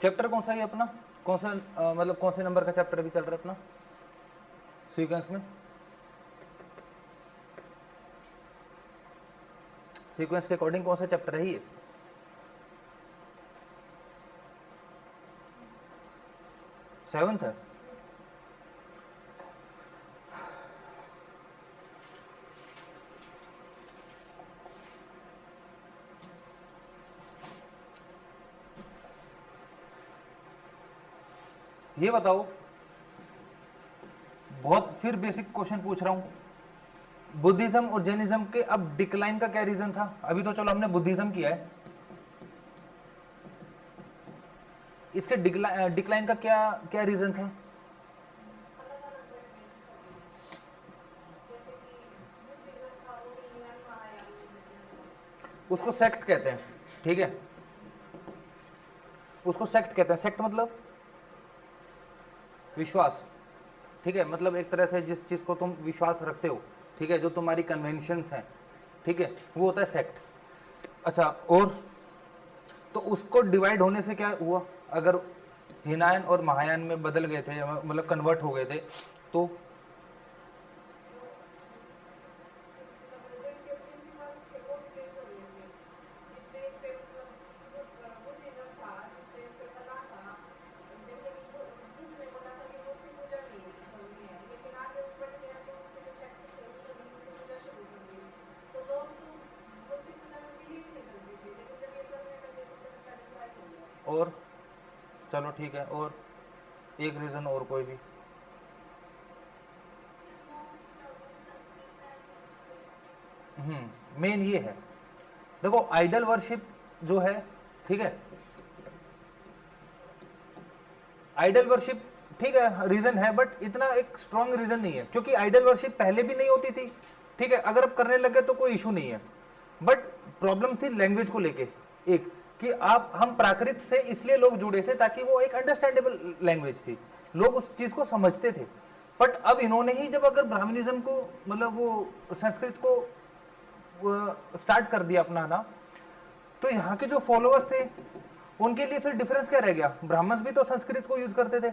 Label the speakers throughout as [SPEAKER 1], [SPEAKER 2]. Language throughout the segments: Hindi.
[SPEAKER 1] चैप्टर कौन सा है अपना, कौन सा मतलब कौन से नंबर का चैप्टर अभी चल रहा है अपना सीक्वेंस में? सीक्वेंस के अकॉर्डिंग कौन सा चैप्टर है ये? सेवंथ है। ये बताओ, बहुत फिर बेसिक क्वेश्चन पूछ रहा हूं, बुद्धिज्म और जैनिज्म के अब डिक्लाइन का क्या रीजन था? अभी तो चलो हमने बुद्धिज्म किया है, इसके डिक्लाइन का क्या क्या रीजन था?
[SPEAKER 2] अलग अलग बढ़ने की सभी, जैसे कि बुद्धिज्म का वो हीनयान महायान में बढ़ जाता।
[SPEAKER 1] उसको सेक्ट कहते हैं, ठीक है, उसको सेक्ट कहते हैं। सेक्ट मतलब विश्वास, ठीक है, मतलब एक तरह से जिस चीज को तुम विश्वास रखते हो, ठीक है, जो तुम्हारी कन्वेंशंस हैं, ठीक है, वो होता है सेक्ट। अच्छा, और तो उसको डिवाइड होने से क्या हुआ? अगर हिनायन और महायान में बदल गए थे, मतलब कन्वर्ट हो गए थे, तो
[SPEAKER 2] जो मतलब जिनके प्रिंसिपल्स थे वो भी चेंज हो गए थे। जिस बेस पे मतलब बुद्धिज्म था, जिस बेस पे कला था, जैसे कि बुद्ध ने बोला था कि मूर्ति पूजा नहीं होनी है, लेकिन आगे बढ़ गया तो उनके जो सेक्ट थे उन्होंने मूर्ति पूजा शुरू कर दी। तो लोग तो मूर्ति पूजा में बिलीव नहीं करते थे, लेकिन जब ये करने लगे तो फिर इसका डिक्लाइन हो गया।
[SPEAKER 1] और चलो ठीक है, और एक रीजन और कोई भी?
[SPEAKER 2] फिर मॉन्क्स जो है वो संस्कृत लैंग्वेज को यूज करने लगे।
[SPEAKER 1] मेन ये है, देखो आइडल वर्शिप जो है, ठीक है, आइडल वर्शिप ठीक है रीजन है, बट इतना एक स्ट्रॉन्ग रीजन नहीं है, क्योंकि आइडल वर्शिप पहले भी नहीं होती थी, ठीक है, अगर अब करने लगे तो कोई इशू नहीं है, बट प्रॉब्लम थी लैंग्वेज को लेके, एक कि आप हम प्राकृत से इसलिए लोग जुड़े थे ताकि वो एक अंडरस्टैंडेबल लैंग्वेज थी, लोग उस चीज को समझते थे। बट अब इन्होंने ही जब अगर ब्राह्मणिज्म को मतलब वो संस्कृत को स्टार्ट कर दिया अपनाना, तो यहाँ के जो फॉलोअर्स थे उनके लिए फिर डिफरेंस क्या रह गया? ब्राह्मण्स भी तो संस्कृत को यूज करते थे,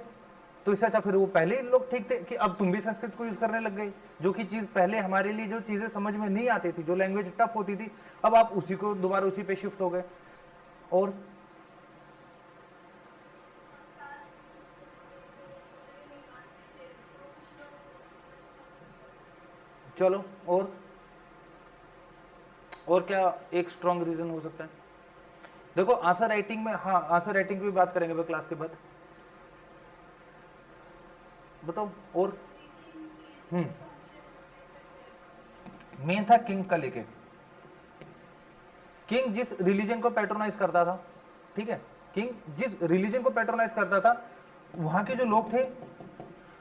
[SPEAKER 1] तो इससे अच्छा फिर वो पहले ही लोग ठीक थे कि अब तुम भी संस्कृत को यूज करने लग गए, जो कि चीज पहले हमारे लिए जो चीजें समझ में नहीं आती थी, जो लैंग्वेज टफ होती थी, अब आप उसी को दोबारा उसी पे शिफ्ट हो गए। और
[SPEAKER 2] हाँ, कास्ट सिस्टम पे जो खुद ही नहीं मानते थे तो कुछ लोग अच्छा
[SPEAKER 1] चलो, और क्या एक स्ट्रॉन्ग रीजन हो सकता है? देखो आंसर राइटिंग में, हाँ आंसर राइटिंग की भी बात करेंगे भाई क्लास के बाद, बताओ और।
[SPEAKER 2] किंग के जो फंक्शन उसमें करते हैं तो
[SPEAKER 1] मेन था किंग का लेके, किंग जिस रिलीजन को पैट्रोनाइज करता था, ठीक है, किंग जिस रिलीजन को पैट्रोनाइज करता था, वहां के जो लोग थे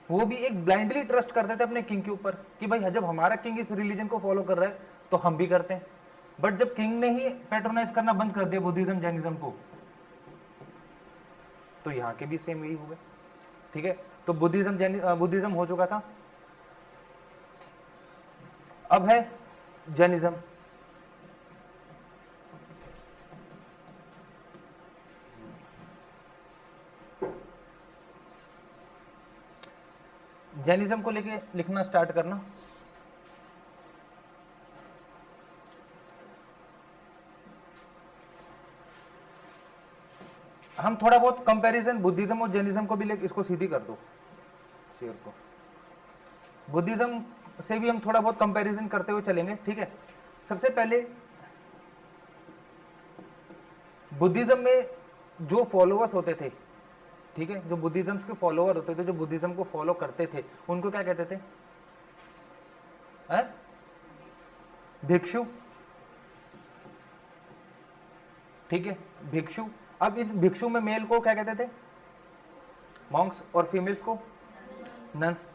[SPEAKER 1] वो भी एक ब्लाइंडली ट्रस्ट करते थे अपने किंग के ऊपर कि भाई जब हमारा किंग इस रिलीजन को फॉलो कर रहा है तो हम भी करते हैं। बट जब किंग ने ही पैट्रोनाइज करना बंद कर दिया बुद्धिज्म जैनिज्म को, तो यहाँ के भी सेम यही हुए, ठीक है, तो बुद्धिज्म हो चुका था, अब है जैनिज्म। जैनिज्म को लेके लिखना स्टार्ट करना। हम थोड़ा बहुत कंपैरिजन बुद्धिज्म और जैनिज्म को भी लेके इसको सीधी कर दो शेयर को, बुद्धिज्म से भी हम थोड़ा बहुत कंपैरिजन करते हुए चलेंगे, ठीक है। सबसे पहले बुद्धिज्म में जो फॉलोअर्स होते थे, ठीक है, जो बुद्धिज्म के फॉलोअर होते थे, जो बुद्धिज्म को फॉलो करते थे, उनको क्या कहते थे? हैं? भिक्षु, ठीक है, भिक्षु। अब इस भिक्षु में मेल को क्या कहते थे? मॉन्क्स, और फीमेल्स को नन्स।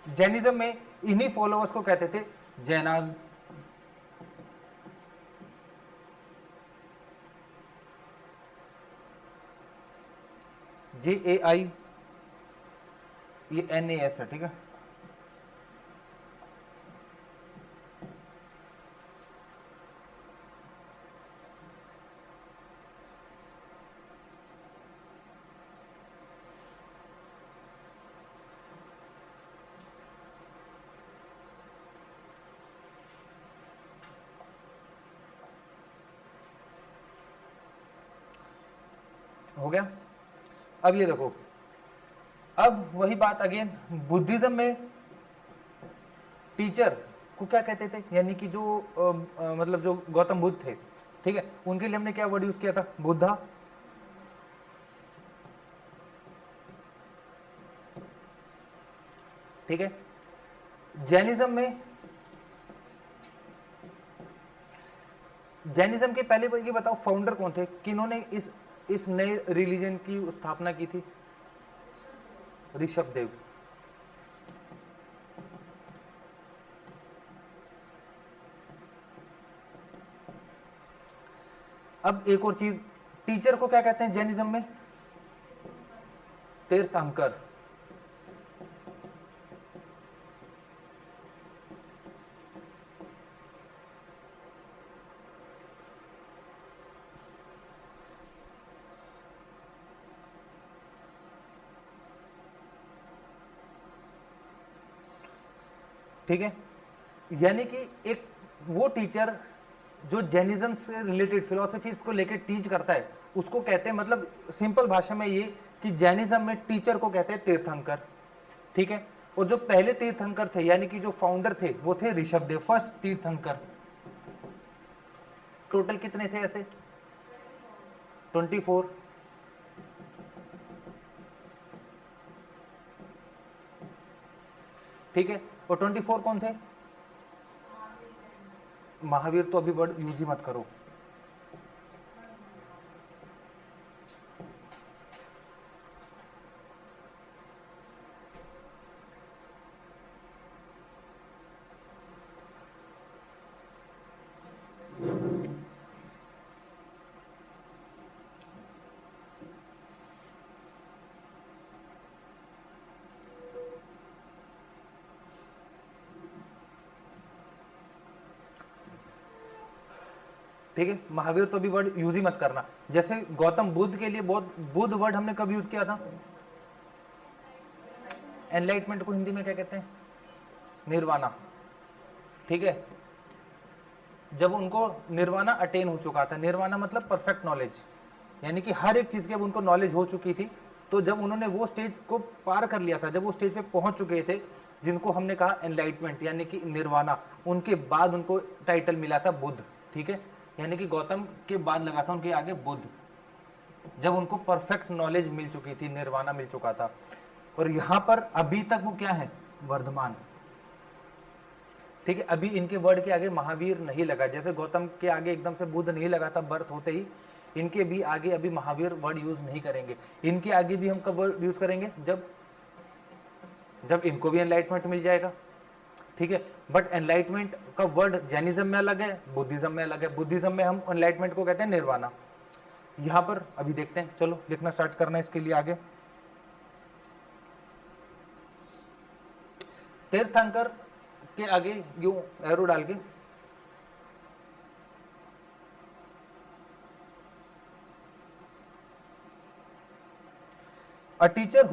[SPEAKER 1] जैनिज्म में इन्हीं फॉलोअर्स को कहते थे जैनाज। JAI, ये NAS है, ठीक है। हो गया। अब ये देखो, अब वही बात अगेन, बुद्धिज्म में टीचर को क्या कहते थे, यानी कि जो मतलब जो गौतम बुद्ध थे, ठीक है, उनके लिए हमने क्या वर्ड यूज किया था, बुद्धा। ठीक है, जैनिज्म में, जैनिज्म के पहले ये बताओ फाउंडर कौन थे, किन्होंने इस नए रिलीजन की स्थापना की थी, ऋषभ देव। अब एक और चीज, टीचर को क्या कहते हैं जैनिज्म में, तीर्थंकर। ठीक है, यानी कि एक वो टीचर जो जैनिज्म से रिलेटेड फिलोसफीज को लेकर टीच करता है, उसको कहते हैं, मतलब सिंपल भाषा में ये कि जैनिज्म में टीचर को कहते हैं तीर्थंकर। ठीक है, और जो पहले तीर्थंकर थे, यानी कि जो फाउंडर थे, वो थे ऋषभ देव, फर्स्ट तीर्थंकर। टोटल कितने थे ऐसे, 24। ठीक है, और 24 कौन थे, महावीर तो अभी वर्ड यूज ही मत करो। ठीक है, महावीर तो अभी वर्ड यूज ही मत करना। जैसे गौतम बुद्ध के लिए बहुत, बुद्ध वर्ड हमने कब यूज किया था, एनलाइटमेंट को हिंदी में क्या कहते हैं, निर्वाणा। ठीक है, जब उनको निर्वाणा अटेन हो चुका था, निर्वाणा मतलब परफेक्ट नॉलेज, यानी कि हर एक चीज की अब उनको नॉलेज हो चुकी थी, तो जब उन्होंने वो स्टेज को पार कर लिया था, जब वो स्टेज पे पहुंच चुके थे, जिनको हमने कहा एनलाइटमेंट यानी कि निर्वाणा, उनके बाद उनको टाइटल मिला था बुद्ध। ठीक है, यानी कि गौतम के बाद लगा था उनके आगे बुद्ध, जब उनको परफेक्ट नॉलेज मिल चुकी थी, निर्वाणा मिल चुका था। और यहां पर अभी तक वो क्या है, वर्धमान। ठीक है, अभी इनके वर्ड के आगे महावीर नहीं लगा, जैसे गौतम के आगे एकदम से बुद्ध नहीं लगा था बर्थ होते ही, इनके भी आगे अभी महावीर वर्ड यूज नहीं करेंगे। इनके आगे भी हम कब वर्ड यूज करेंगे, जब इनको भी एनलाइटमेंट मिल जाएगा। ठीक है, बट एनलाइटमेंट का वर्ड जैनिज्म में अलग है, बुद्धिज्म में अलग है। बुद्धिज्म में हम एनलाइटमेंट को कहते हैं निर्वाणा। यहां पर अभी देखते हैं, चलो लिखना स्टार्ट करना है इसके लिए आगे। तीर्थंकर के आगे यूं एरो डाल के, a teacher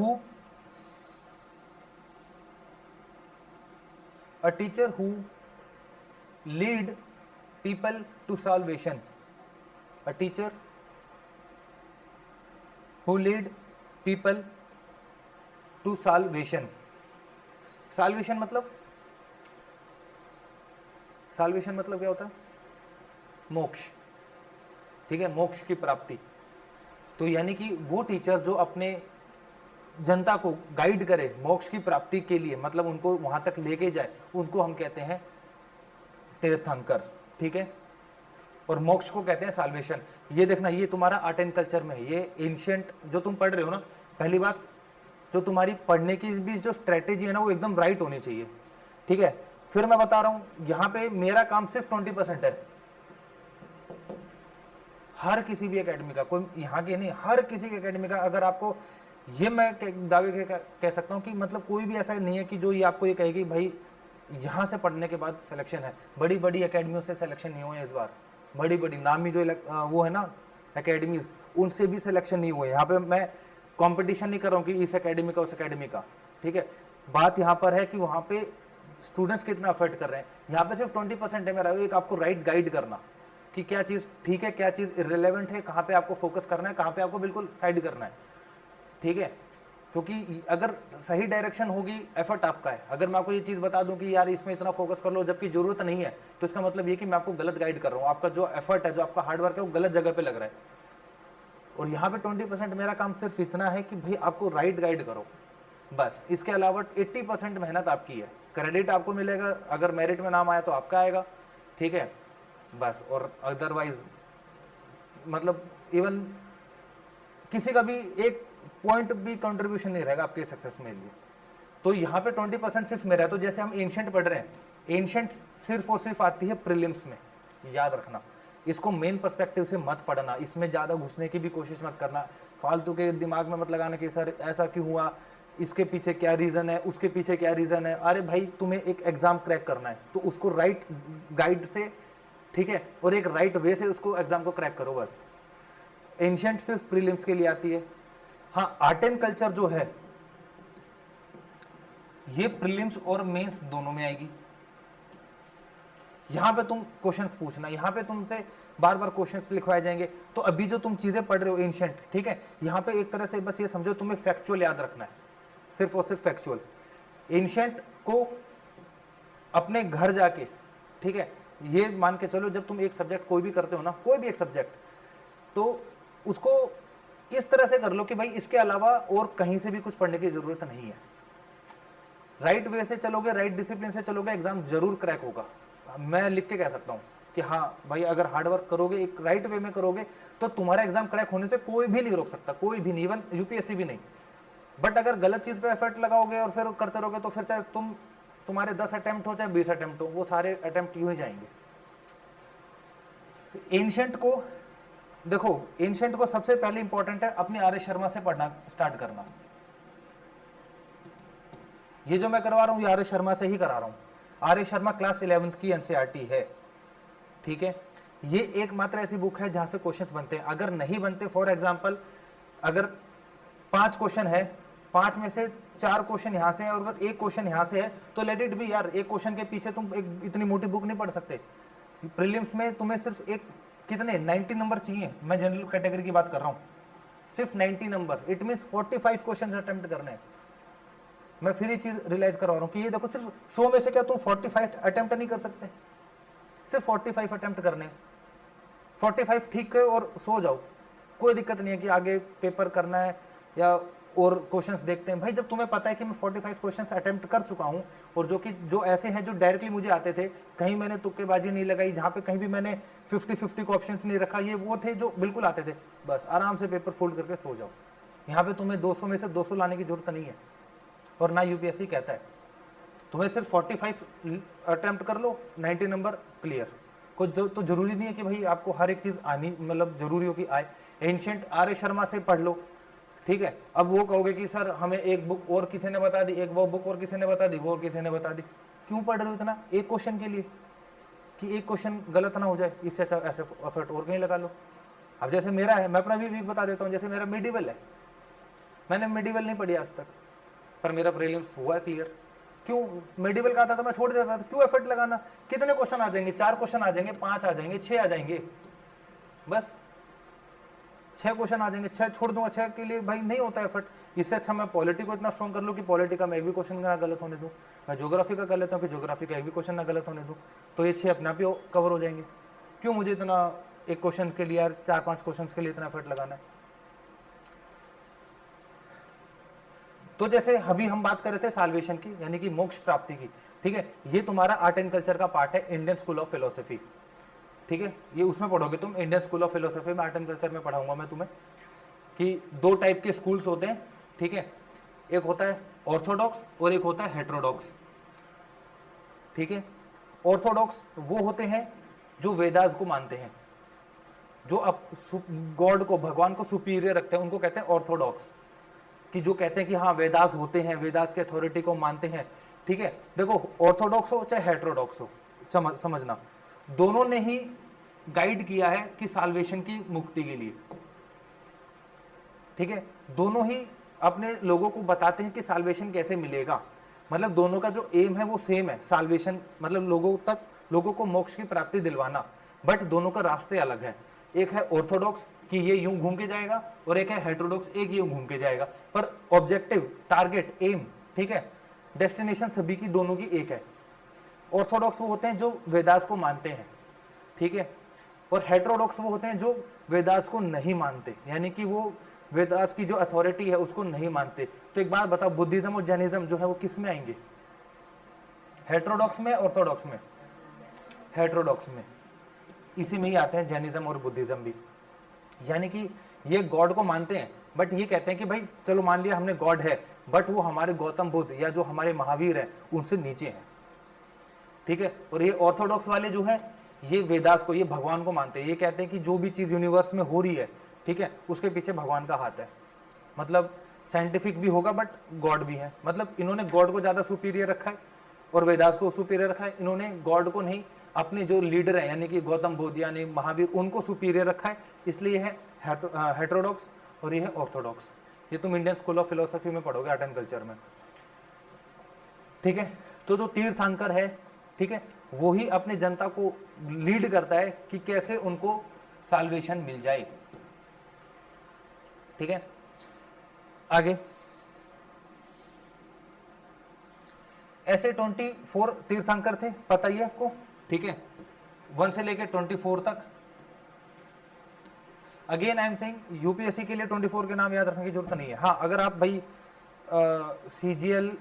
[SPEAKER 1] who lead people to salvation, a teacher who lead people to salvation। salvation मतलब, salvation मतलब क्या होता है, मोक्ष। ठीक है, मोक्ष की प्राप्ति। तो यानी कि वो टीचर जो अपने जनता को गाइड करे मोक्ष की प्राप्ति के लिए, मतलब उनको वहां तक लेके जाए, उनको हम कहते हैं तीर्थंकर। ठीक है, और मोक्ष को कहते हैं साल्वेशन। ये देखना, ये तुम्हारा आर्ट एंड कल्चर में है, ये एंशिएंट जो तुम पढ़ रहे हो ना, पहली बात जो तुम्हारी पढ़ने की भी जो स्ट्रेटेजी है ना, वो एकदम राइट होनी चाहिए। ठीक है, फिर मैं बता रहा हूं, यहां पे मेरा काम सिर्फ 20% है, हर किसी भी एकेडमी का, कोई यहाँ के नहीं, हर किसी के एकेडमी का। अगर आपको ये मैं दावे कह सकता हूँ कि मतलब कोई भी ऐसा नहीं है कि जो ये आपको ये कहेगी भाई यहाँ से पढ़ने के बाद सिलेक्शन है। बड़ी बड़ी एकेडमियों से सिलेक्शन नहीं हुए इस बार, बड़ी बड़ी नामी जो वो है ना एकेडमीज, उनसे भी सिलेक्शन नहीं हुए। यहाँ पे मैं कंपटीशन नहीं कर रहा हूँ कि इस एकेडमी का उस एकेडमी का। ठीक है, बात यहाँ पर है कि वहाँ पे स्टूडेंट्स कितना एफर्ट कर रहे हैं। यहाँ पे सिर्फ 20% है मेरा, एक आपको राइट गाइड करना कि क्या चीज़ ठीक है, क्या चीज़ इररिलेवेंट है, कहाँ पे आपको फोकस करना है, कहाँ पे आपको बिल्कुल साइड करना है, ठीक है। क्योंकि अगर सही डायरेक्शन होगी, एफर्ट आपका है। अगर मैं आपको ये चीज़ बता दूं कि यार इसमें इतना फोकस कर लो जबकि जरूरत नहीं है, तो इसका मतलब ये कि मैं आपको गलत गाइड कर रहा हूँ, आपका जो एफर्ट है, जो आपका हार्डवर्क है, वो गलत जगह पे लग रहा है। और यहाँ पे 20% मेरा काम सिर्फ इतना है कि भाई आपको राइट गाइड करो, बस। इसके अलावा 80% मेहनत आपकी है। क्रेडिट आपको मिलेगा, अगर मेरिट में नाम आया तो आपका आएगा, ठीक है, बस। और अदरवाइज मतलब इवन किसी का भी एक पॉइंट भी कंट्रीब्यूशन नहीं रहेगा आपके सक्सेस में लिए। तो यहाँ पे 20% सिर्फ मेरा है। तो जैसे हम एंशंट पढ़ रहे हैं, एंशंट सिर्फ और सिर्फ आती है प्रीलिम्स में, याद रखना। इसको मेन पर्सपेक्टिव से मत पढ़ना, इसमें ज़्यादा घुसने की भी कोशिश मत करना, फालतू के दिमाग में मत लगाना कि सर ऐसा क्यों हुआ, इसके पीछे क्या रीज़न है, उसके पीछे क्या रीज़न है। अरे भाई तुम्हें एक एग्ज़ाम क्रैक करना है तो उसको राइट गाइड से, ठीक है, और एक राइट वे से उसको एग्ज़ाम को क्रैक करो, बस। एंशंट सिर्फ प्रीलिम्स के लिए आती है। हाँ, आर्ट एंड कल्चर जो है ये प्रीलिम्स और मेंस दोनों में आएगी। यहां पे तुम क्वेश्चंस पूछना, यहां पे तुमसे बार बार क्वेश्चंस लिखवाए जाएंगे। तो अभी जो तुम चीजें पढ़ रहे हो एंशंट, ठीक है, यहां पे एक तरह से बस ये समझो तुम्हें फैक्चुअल याद रखना है, सिर्फ और सिर्फ फैक्चुअल। एंशंट को अपने घर जाके, ठीक है, ये मान के चलो जब तुम एक सब्जेक्ट कोई भी करते हो ना, कोई भी एक सब्जेक्ट, तो उसको इस तरह से कर लो कि भाई इसके अलावा और कहीं से भी कुछ पढ़ने की जरूरत नहीं है। राइट वे से चलोगे, राइट डिसिप्लिन से चलोगे, एग्जाम जरूर क्रैक होगा। मैं लिख के कह सकता हूं कि हाँ भाई अगर हार्डवर्क करोगे, एक राइट वे में करोगे, तो तुम्हारा एग्जाम क्रैक होने से कोई भी नहीं रोक सकता, कोई भी नहीं, इवन यूपीएससी भी नहीं। बट अगर गलत चीज पे एफर्ट लगाओगे और फिर करते रहोगे तो फिर चाहे तुम्हारे 10 अटेम्प्ट हो चाहे 20 अटेम्प्ट हो, वो सारे अटेम्प्ट यूं ही जाएंगे। एंशंट को देखो, एंशंट को सबसे पहले इंपॉर्टेंट है अपने आर्य शर्मा से पढ़ना स्टार्ट करना। ये जो मैं करवा रहा हूं ये आर्य शर्मा से ही करा रहा हूं। आर्य शर्मा क्लास 11th की एनसीईआरटी है, ठीक है। ये एकमात्र ऐसी बुक है जहां से क्वेश्चंस बनते हैं। अगर नहीं बनते, फॉर एग्जांपल अगर 5 क्वेश्चन है, 5 में से 4 क्वेश्चन यहां से है और अगर एक क्वेश्चन यहां से है तो लेट इट बी यार। एक क्वेश्चन के पीछे तुम एक इतनी मोटी बुक नहीं पढ़ सकते। प्रीलिम्स में तुम्हें सिर्फ एक कितने 90 नंबर चाहिए, मैं जनरल कैटेगरी की बात कर रहा हूं, सिर्फ 90 number. It means 45 question attempt करने हैं। मैं फिर ये चीज रियलाइज करवा रहा हूं कि ये देखो सिर्फ 100 में से क्या तुम 45 अटेम्प्ट नहीं कर सकते, सिर्फ 45 अटेम्प्ट करने। 45 ठीक है और सो जाओ, कोई दिक्कत नहीं है कि आगे पेपर करना है या और क्वेश्चंस देखते हैं। भाई जब तुम्हें पता है कि मैं 45 क्वेश्चंस अटेम्प्ट कर चुका हूं और जो ऐसे हैं जो डायरेक्टली मुझे आते थे, कहीं मैंने तुक्केबाजी नहीं लगाई, जहां पे कहीं भी मैंने 50-50 को ऑप्शंस नहीं रखा, ये वो थे जो बिल्कुल आते थे, बस आराम से पेपर फोल्ड करके सो जाओ। यहाँ पे तुम्हें 200 में से 200 लाने की जरूरत नहीं है और ना यूपीएससी कहता है। तुम्हें सिर्फ 45 अटेम्प्ट कर लो, 90 नंबर क्लियर। कोई तो जरूरी नहीं है कि भाई आपको हर एक चीज आनी, मतलब जरूरी हो कि आए। एंशंट आर्य शर्मा से पढ़ लो, ठीक है। अब वो कहोगे कि सर हमें एक बुक और किसी ने बता दी, एक वो बुक और किसी ने बता दी, वो और किसी ने बता दी। क्यों पढ़ रहे हो इतना एक क्वेश्चन के लिए कि एक क्वेश्चन गलत ना हो जाए? इससे अच्छा ऐसे एफर्ट और कहीं लगा लो। अब जैसे मेरा है, मैं अपना भी वीक बता देता हूँ। जैसे मेरा मिडिवल है, मैंने मिडिवल नहीं पढ़ी आज तक, पर मेरा प्रीलिम्स हुआ क्लियर। क्यों? मिडिवल का आता था मैं छोड़ देता था, क्यों एफर्ट लगाना? कितने क्वेश्चन आ जाएंगे? 4 क्वेश्चन आ जाएंगे, 5 आ जाएंगे, 6 आ जाएंगे, बस 6 क्वेश्चन आ जाएंगे, 6 छोड़ दूंगा। 6 के लिए भाई नहीं होता एफर्ट। इससे अच्छा मैं पॉलिटी को इतना स्ट्रॉन्ग कर लूँ कि पॉलिटी का मैं एक भी क्वेश्चन ना गलत होने दूँ। मैं ज्योग्राफी का कर लेता हूँ कि ज्योग्राफी का एक भी क्वेश्चन ना गलत होने दूँ, तो ये 6 अपने आप ही कवर हो जाएंगे। क्यों मुझे इतना एक क्वेश्चन के लिए यार 4-5 क्वेश्चन के लिए इतना एफर्ट लगाना है? तो जैसे अभी हम बात कर रहे थे साल्वेशन की, यानी कि मोक्ष प्राप्ति की, ठीक है। ये तुम्हारा आर्ट एंड कल्चर का पार्ट है, इंडियन स्कूल ऑफ फिलोसफी, ठीक है। ये उसमें पढ़ोगे तुम, इंडियन स्कूल ऑफ फिलोसफी में, आर्ट एंड कल्चर में पढ़ाऊंगा मैं तुम्हें कि 2 टाइप के स्कूल्स होते हैं, ठीक है। एक होता है ऑर्थोडॉक्स और एक होता है हेट्रोडॉक्स, ठीक है। ऑर्थोडॉक्स वो होते हैं जो वेदास को मानते हैं, जो अब गॉड को, भगवान को सुपीरियर रखते हैं, उनको कहते हैं ऑर्थोडॉक्स। कि जो कहते हैं कि हाँ वेदास होते हैं, वेदास के अथॉरिटी को मानते हैं, ठीक है। देखो ऑर्थोडॉक्स हो चाहे हेट्रोडॉक्स हो, समझना दोनों ने ही गाइड किया है कि साल्वेशन की मुक्ति के लिए, ठीक है। दोनों ही अपने लोगों को बताते हैं कि साल्वेशन कैसे मिलेगा। मतलब दोनों का जो एम है वो सेम है, साल्वेशन मतलब लोगों को मोक्ष की प्राप्ति दिलवाना। बट दोनों का रास्ते अलग है। एक है ऑर्थोडॉक्स कि ये यूं घूम के जाएगा, और एक है हेटेरोडॉक्स, एक यूं घूम के जाएगा, पर ऑब्जेक्टिव, टारगेट, एम, ठीक है, डेस्टिनेशन सभी की दोनों की एक है। ऑर्थोडॉक्स वो होते हैं जो वेदास को मानते हैं, ठीक है, और हेटेरोडॉक्स वो होते हैं जो वेदास को नहीं मानते, यानी कि वो वेदास की जो अथॉरिटी है उसको नहीं मानते। तो एक बात बताओ, बुद्धिज्म और जैनिज्म जो है वो किस में आएंगे? हेटेरोडॉक्स में, ऑर्थोडॉक्स में? हेटेरोडॉक्स में। इसी में ही आते हैं जैनिज्म और बुद्धिज्म भी। यानी कि ये गॉड को मानते हैं, बट ये कहते हैं कि भाई चलो मान लिया हमने गॉड है, बट वो हमारे गौतम बुद्ध या जो हमारे महावीर हैं उनसे नीचे हैं, ठीक है। और ये ऑर्थोडॉक्स वाले जो है ये वेदास को, ये भगवान को मानते हैं। ये कहते हैं कि जो भी चीज़ यूनिवर्स में हो रही है, ठीक है, उसके पीछे भगवान का हाथ है। मतलब साइंटिफिक भी होगा बट गॉड भी है। मतलब इन्होंने गॉड को ज़्यादा सुपीरियर रखा है और वेदास को सुपीरियर रखा है। इन्होंने गॉड को नहीं, अपने जो लीडर है यानी कि गौतम बुद्ध यानी महावीर, उनको सुपीरियर रखा है। इसलिए है हेटेरोडॉक्स और ये है ऑर्थोडॉक्स। ये तुम इंडियन स्कूल ऑफ फिलोसफी में पढ़ोगे, आर्ट एंड कल्चर में, ठीक है। तो जो तीर्थंकर है, ठीक है, वो ही अपने जनता को लीड करता है कि कैसे उनको साल्वेशन मिल जाए, ठीक है। आगे ऐसे 24 तीर्थंकर थे, पता ही है आपको, ठीक है, 1 से लेके 24 तक। Again I am saying UPSC के लिए 24 के नाम याद रखने की जरूरत नहीं है। हाँ, अगर आप भाई सीजीएल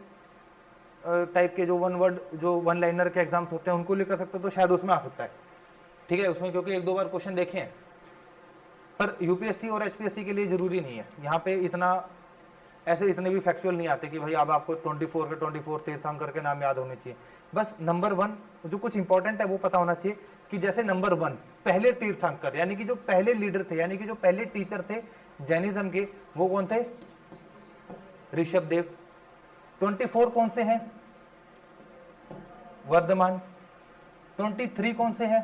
[SPEAKER 1] टाइप के जो वन वर्ड, जो वन लाइनर के एग्जाम्स होते हैं उनको लेकर सकते हो तो शायद उसमें आ सकता है, ठीक है, उसमें क्योंकि 1-2 बार क्वेश्चन देखे हैं। पर यूपीएससी और एचपीएससी के लिए जरूरी नहीं है। यहाँ पे ऐसे इतने भी फैक्चुअल नहीं आते कि भाई अब आपको 24 के 24 तीर्थंकर के नाम याद होने चाहिए। बस नंबर 1 जो कुछ इंपॉर्टेंट है वो पता होना चाहिए कि जैसे नंबर 1 पहले तीर्थंकर यानी कि जो पहले लीडर थे, यानी कि जो पहले टीचर थे जैनिज्म के, वो कौन थे? ऋषभदेव। 24 कौन से हैं? वर्धमान। 23 कौन से हैं?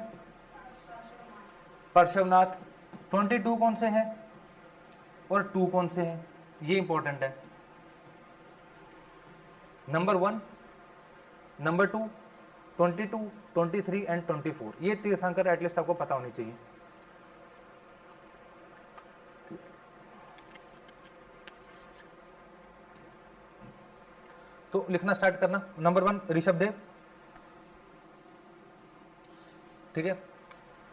[SPEAKER 1] पार्श्वनाथ। 22 कौन से हैं? और 2 कौन से हैं? ये इंपॉर्टेंट है। नंबर 1, नंबर 2, 22, 23 एंड 24, ये तीर्थंकर एटलीस्ट आपको पता होनी चाहिए। तो लिखना स्टार्ट करना। नंबर 1 ऋषभदेव, ठीक है,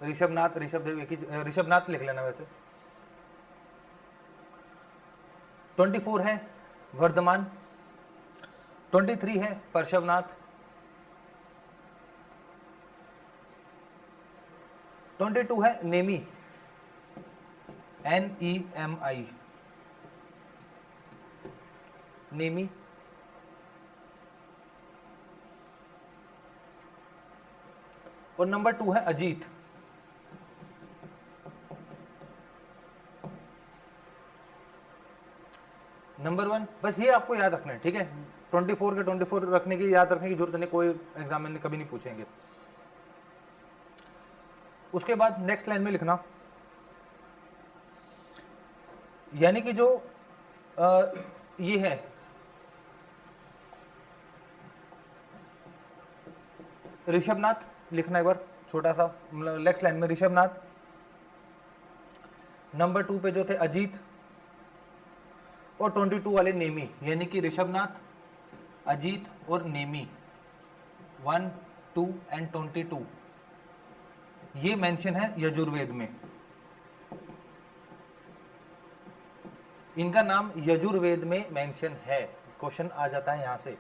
[SPEAKER 1] ऋषभनाथ, ऋषभदेव एक ही, ऋषभनाथ लिख लेना वैसे। 24 है वर्धमान, 23 है पार्श्वनाथ, 22 है नेमी, NEMI, नेमी। और नंबर 2 है अजीत। नंबर 1 बस ये आपको याद रखना है, ठीक है। 24 के 24 रखने की, याद रखने की जरूरत नहीं, कोई एग्जाम में कभी नहीं पूछेंगे। उसके बाद नेक्स्ट लाइन में लिखना, यानी कि जो ये है ऋषभनाथ, लिखना एक बार छोटा सा, नेक्स्ट लाइन में ऋषभनाथ। नंबर 2 पे जो थे अजीत, और 22 वाले नेमी, यानी कि ऋषभनाथ, अजीत और नेमी। 1, 2 एंड 22 ये मेंशन है यजुर्वेद में। इनका नाम यजुर्वेद में मेंशन है। क्वेश्चन आ जाता है यहां से।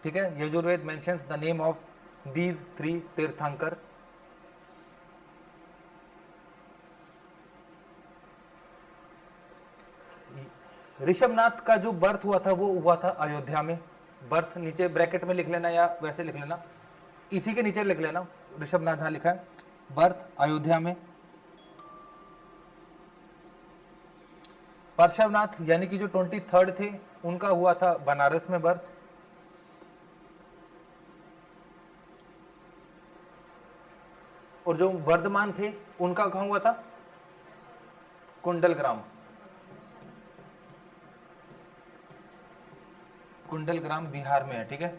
[SPEAKER 1] ठीक है, Yajurveda mentions the name of these 3 तीर्थंकर। ऋषभनाथ का जो बर्थ हुआ था वो हुआ था अयोध्या में। बर्थ नीचे ब्रैकेट में लिख लेना या वैसे लिख लेना, इसी के नीचे लिख लेना ऋषभनाथ जहां लिखा है, बर्थ अयोध्या में। पार्श्वनाथ यानी कि जो 23 थे उनका हुआ था बनारस में बर्थ। और जो वर्धमान थे उनका कहां हुआ था? कुंडलग्राम। कुंडलग्राम बिहार में है, ठीक है।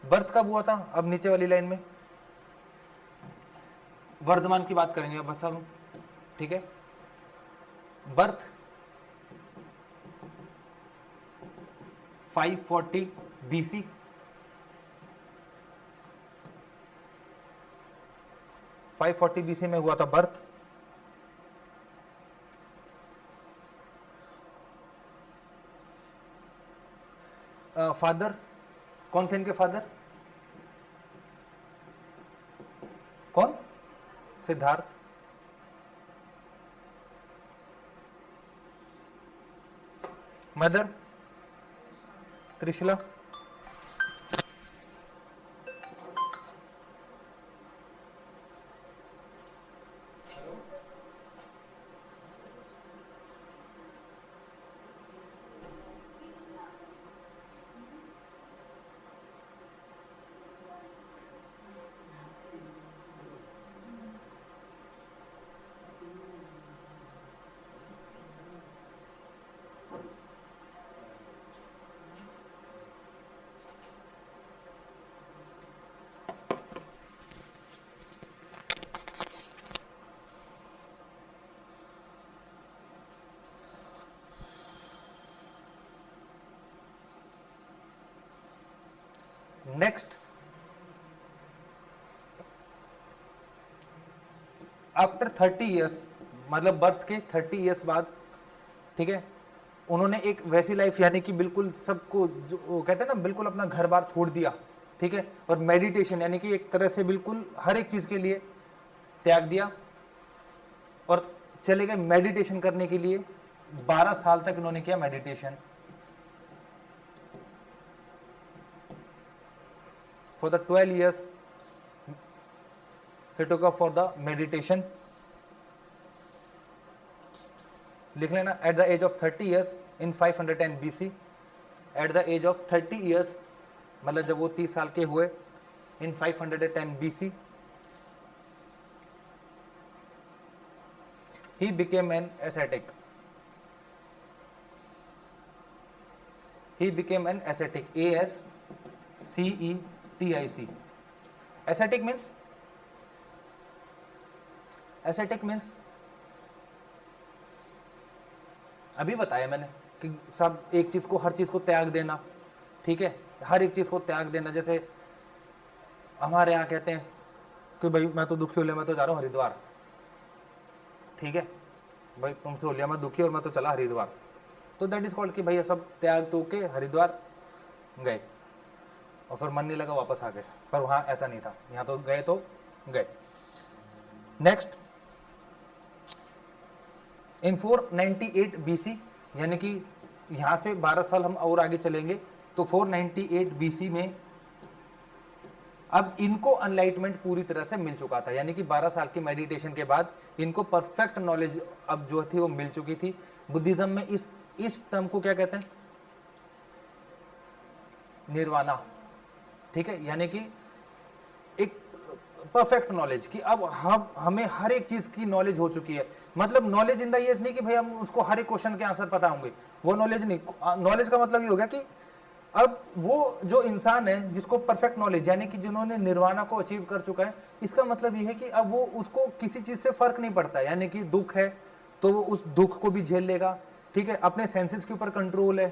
[SPEAKER 1] बर्थ कब हुआ था? अब नीचे वाली लाइन में वर्धमान की बात करेंगे बस हम, ठीक है। बर्थ 540 BC, BC में हुआ था बर्थ। फादर कौन थे इनके फादर? कौन? Siddharth. Mother Trishala. Next, after 30 years, मतलब बर्थ के 30 ईयर्स बाद, ठीक है, उन्होंने एक वैसी लाइफ, यानी कि बिल्कुल सबको, जो वो कहते हैं ना, बिल्कुल अपना घर बार छोड़ दिया, ठीक है, और मेडिटेशन यानी कि एक तरह से बिल्कुल हर एक चीज के लिए त्याग दिया और चले गए मेडिटेशन करने के लिए। 12 साल तक इन्होंने किया meditation. For the 12 years he took up for the meditation. लिख लेना, at the age of 30 years in 510 BC, at the age of 30 years, मतलब जब वो 30 साल के हुए, in 510 BC, he became an ascetic. He became an ascetic. ASCETIC. Ascetic means, ascetic means, अभी बताया मैंने कि सब एक चीज को, हर चीज को त्याग देना, ठीक है, हर एक चीज को त्याग देना। जैसे हमारे यहाँ कहते हैं कि भाई मैं तो दुखी हो लिया, मैं तो जा रहा हूँ हरिद्वार, ठीक है, भाई तुमसे हो लिया मैं दुखी और मैं तो चला हरिद्वार, तो दैट इज कॉल्ड कि भाई सब त्याग तो के हरिद्वार गए और फिर मन नहीं लगा वापस आ गए। पर वहाँ ऐसा नहीं था, यहाँ तो गए। नेक्स्ट, इन 498 BC, यानी कि यहाँ से 12 साल हम और आगे चलेंगे तो 498 BC में अब इनको अनलाइटमेंट पूरी तरह से मिल चुका था, यानी कि 12 साल की मेडिटेशन के बाद इनको परफेक्ट नॉलेज अब जो थी वो मिल चुकी थी। बुद्धिज्म में इस टर्म को क्या कहते हैं? निर्वाणा, ठीक है, यानी कि एक परफेक्ट नॉलेज की अब हमें हर एक चीज की नॉलेज हो चुकी है। मतलब नॉलेज इन द ये नहीं कि भाई हम उसको हर एक क्वेश्चन के आंसर पता होंगे, वो नॉलेज नहीं। नॉलेज का मतलब ये हो गया कि अब वो जो इंसान है जिसको परफेक्ट नॉलेज, यानी कि जिन्होंने निर्वाणा को अचीव कर चुका है, इसका मतलब ये है कि अब वो उसको किसी चीज से फर्क नहीं पड़ता, यानी कि दुख है तो वो उस दुख को भी झेल लेगा, ठीक है, अपने सेंसेस के ऊपर कंट्रोल है,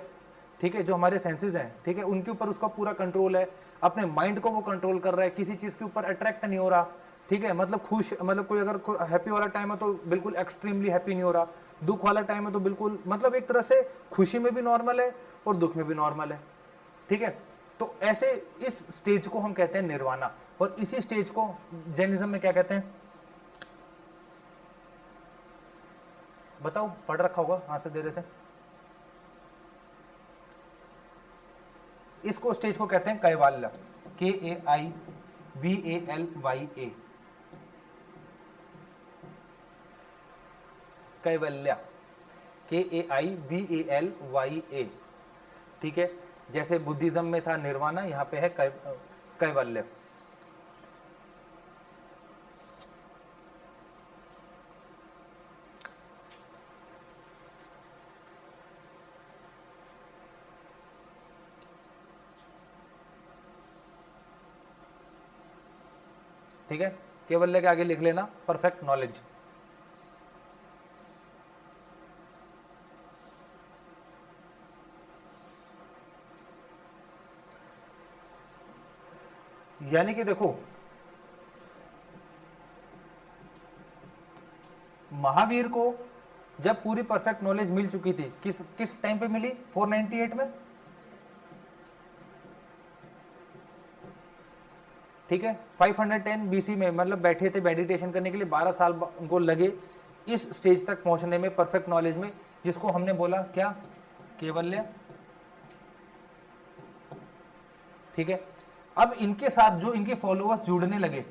[SPEAKER 1] ठीक है, जो हमारे सेंसेस हैं, ठीक है, उनके ऊपर उसका पूरा कंट्रोल है, अपने माइंड को वो कंट्रोल कर रहा है, किसी चीज के ऊपर अट्रैक्ट नहीं हो रहा, ठीक है, मतलब खुश, मतलब कोई अगर हैप्पी वाला टाइम है तो बिल्कुल एक्सट्रीमली हैप्पी नहीं हो रहा, दुख वाला टाइम है तो बिल्कुल, मतलब एक तरह से खुशी में भी नॉर्मल है और दुख में भी नॉर्मल है, ठीक है। तो ऐसे इस स्टेज को हम कहते हैं निर्वाणा, और इसी स्टेज को जैनिज्म में क्या कहते हैं? बताओ, पढ़ रखा होगा, आंसर दे रहे थे। इसको स्टेज को कहते हैं कैवाल्य, KAIVALYA, कैवल्य, KAIVALYA, ठीक है। जैसे बुद्धिज्म में था निर्वाणा, यहाँ पे है कैवल्य। ठीक है, केवल्य के आगे लिख लेना परफेक्ट नॉलेज। यानी कि देखो महावीर को जब पूरी परफेक्ट नॉलेज मिल चुकी थी, किस किस टाइम पे मिली? 498 में, ठीक है। 510 बीसी में, मतलब बैठे थे मेडिटेशन करने के लिए, 12 साल उनको लगे इस स्टेज तक पहुंचने में, परफेक्ट नॉलेज में, जिसको हमने बोला क्या? केवल्य। ठीक है। अब इनके साथ जो इनके फॉलोअर्स जुड़ने लगे,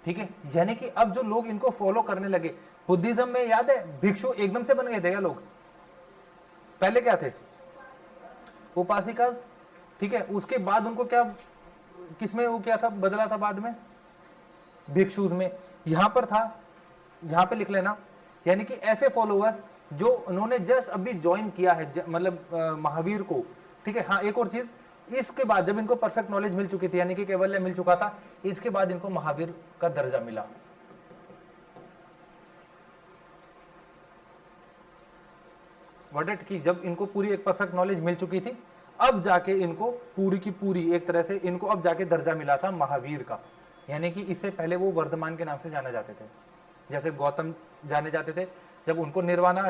[SPEAKER 1] ठीक है, यानी कि अब जो लोग इनको फॉलो करने लगे, बुद्धिज्म में याद है भिक्षु एकदम से बन गए थे क्या लोग? पहले क्या थे? उपासिकाज। ठीक है, उसके बाद उनको क्या, किसमें वो क्या था, बदला था बाद में? भिक्षुज में। यहां पर था, यहां पे लिख लेना। यानी कि ऐसे फॉलोअर्स जो उन्होंने जस्ट अभी ज्वाइन किया है, मतलब महावीर को। ठीक है। हाँ, एक और चीज, इसके बाद जब इनको परफेक्ट नॉलेज मिल चुकी थी, यानी कि केवल्य मिल चुका था, इसके बाद इनको महावीर का दर्जा मिला। वर्डेट की जब इनको पूरी एक परफेक्ट नॉलेज मिल चुकी थी, अब जाके इनको पूरी की पूरी एक तरह से इनको अब जाके दर्जा मिला था महावीर का। यानी कि इससे पहले वो वर्धमान के नाम से जाने जाते थे, जैसे गौतम जाने जाते थे। जब उनको निर्वाणा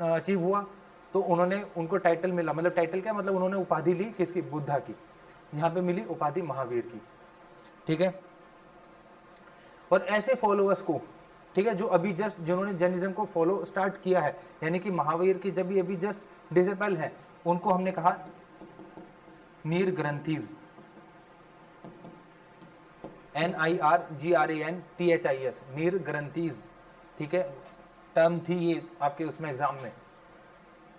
[SPEAKER 1] अचीव हुआ तो उन्होंने, उनको टाइटल मिला, मतलब टाइटल क्या, मतलब उन्होंने उपाधि ली किसकी? बुद्धा की। यहाँ पे मिली उपाधि महावीर की। ठीक है। और ऐसे फॉलोअर्स को, ठीक है, जो अभी जस्ट जिन्होंने जैनिज्म को फॉलो स्टार्ट किया है, यानी कि महावीर की जब भी अभी जस्ट डिसिपल है, उनको हमने कहा नीर ग्रंथीज, NIRGRANTHIS, नीर ग्रंथीज। ठीक है, टर्म थी ये आपके उसमें एग्जाम में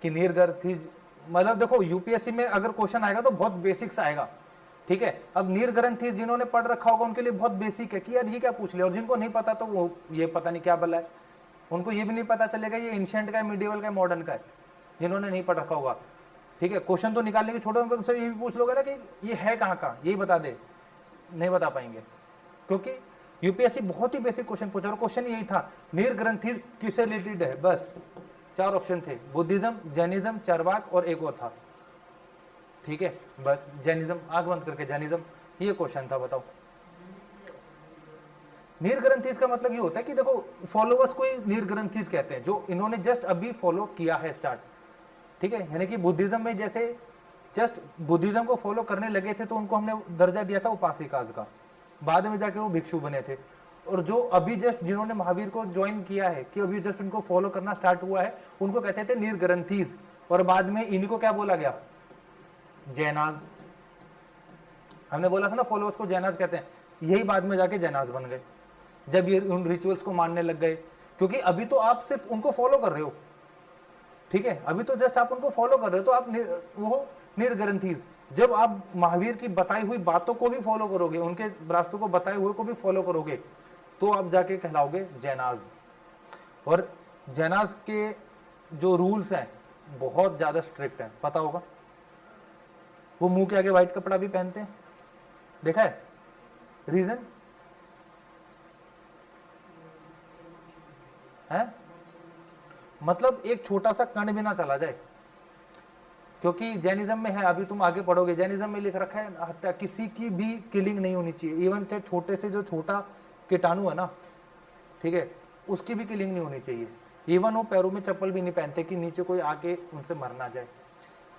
[SPEAKER 1] कि नीर ग्रंथीज, मतलब देखो यूपीएससी में अगर क्वेश्चन आएगा तो बहुत बेसिक्स आएगा। ठीक है। अब नीर ग्रंथीज जिन्होंने पढ़ रखा होगा उनके लिए बहुत बेसिक है कि यार ये क्या पूछ लिया, और जिनको नहीं पता तो वो ये पता नहीं क्या बला है, उनको ये भी नहीं पता चलेगा ये एंशिएंट का है, मिडिवल का है, मॉडर्न का है, जिन्होंने नहीं पढ़ रखा होगा। ठीक है। क्वेश्चन तो निकालने की छोड़ो, उनसे ये भी पूछ लोगे ना कि ये है कहाँ का, यही बता दे, नहीं बता पाएंगे, क्योंकि यूपीएससी बहुत ही बेसिक क्वेश्चन पूछा, और क्वेश्चन यही था नीर ग्रंथीज किससे रिलेटेड है, बस 4 ऑप्शन थे, बुद्धिज्म, जैनिज्म, चरवाक और एक और था। ठीक है, बस जैनिज्म, आंख बंद करके जैनिज्म, ये क्वेश्चन था, बताओ। नीर ग्रंथीज का मतलब ये होता है कि देखो फॉलोअर्स को ही नीर ग्रंथीज कहते हैं, जो इन्होंने जस्ट अभी फॉलो किया है स्टार्ट। ठीक है, यानी कि बुद्धिज्म में जैसे जस्ट बुद्धिज्म को फॉलो करने लगे थे तो उनको हमने दर्जा दिया था उपासिकाज का, बाद में जाके वो भिक्षु बने थे। और जो अभी जस्ट जिन्होंने महावीर को ज्वाइन किया है, कि अभी जस्ट उनको फॉलो करना स्टार्ट हुआ है, उनको कहते थे नीर ग्रंथीज, और बाद में इन्हीं को क्या बोला गया? जैनाज। हमने बोला था ना फॉलोअर्स को जैनाज कहते हैं, यही बाद में जाके जैनाज बन गए जब ये उन रिचुअल्स को मानने लग गए, क्योंकि अभी तो आप सिर्फ उनको फॉलो कर रहे हो। ठीक है, अभी तो जस्ट आप उनको फॉलो कर रहे हो, तो आप वो निर्ग्रंथीज। जब आप महावीर की बताई हुई बातों को भी फॉलो करोगे, उनके रास्तों को बताए हुए को भी फॉलो करोगे, तो आप जाके कहलाओगे जैनाज। और जैनाज के जो रूल्स हैं बहुत ज्यादा स्ट्रिक्ट हैं, पता होगा। वो मुंह के आगे व्हाइट कपड़ा भी पहनते हैं, देखा है? रीजन है, मतलब एक छोटा सा कण भी ना चला जाए, क्योंकि जैनिज्म में है, अभी तुम आगे पढ़ोगे, जैनिज्म में लिख रखा है हत्या किसी की भी किलिंग नहीं होनी चाहिए, इवन चाहे छोटे से जो छोटा कीटाणु है ना, ठीक है, उसकी भी किलिंग नहीं होनी चाहिए। इवन वो पैरों में चप्पल भी नहीं पहनते कि नीचे कोई आके उनसे मर ना जाए।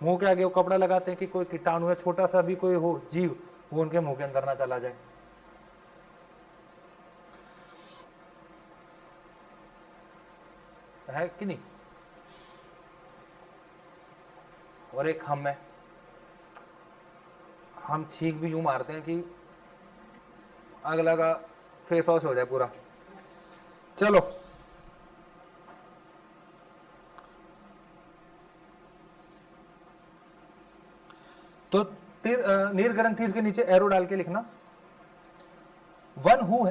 [SPEAKER 1] मुंह के आगे वो कपड़ा लगाते हैं कि कोई कीटाणु है, छोटा सा भी कोई हो जीव, वो उनके मुंह के अंदर ना चला जाए। है कि नहीं? और एक हम है, हम छींक भी यूं मारते हैं कि अगला का फेस वॉश हो जाए पूरा। चलो, तो नीर ग्रंथीज के नीचे एरो डाल के लिखना, one who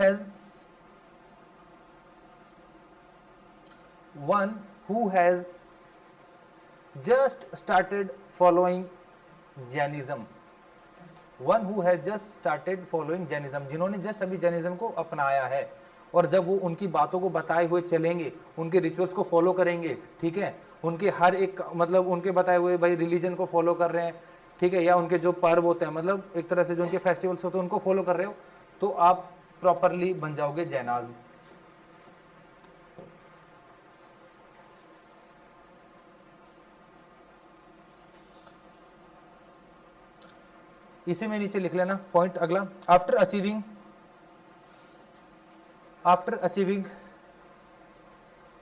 [SPEAKER 1] has just started following Jainism, one who has just started following Jainism, जिन्होंने जस्ट अभी जैनिज्म को अपनाया है, और जब वो उनकी बातों को बताए हुए चलेंगे, उनके रिचुअल्स को फॉलो करेंगे, ठीक है, उनके हर एक मतलब उनके बताए हुए भाई रिलीजन को फॉलो कर रहे हैं, ठीक है, या उनके जो पर्व होते हैं मतलब एक तरह से जो उनके फेस्टिवल्स होते हैं उनको फॉलो कर रहे हो, तो आप प्रॉपरली बन जाओगे जैनाज। इसी में नीचे लिख लेना पॉइंट अगला, after achieving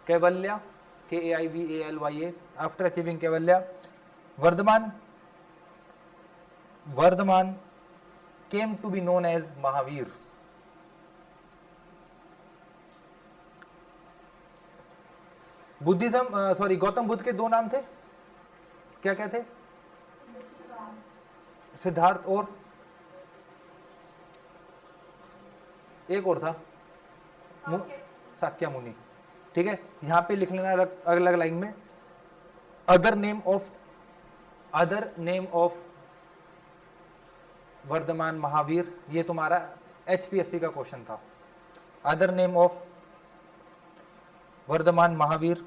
[SPEAKER 1] kaivalya, KAIVALYA, after achieving kaivalya, Vardhaman came to be known as Mahavir. Buddhism sorry Gautam Buddha के दो नाम थे, क्या क्या थे? सिद्धार्थ और एक और था साक्या मुनि, ठीक है। यहां पे लिख लेना अलग अलग लाइन में, other name of Vardhaman Mahavir, ये तुम्हारा HPSC का क्वेश्चन था। Other name of Vardhaman Mahavir,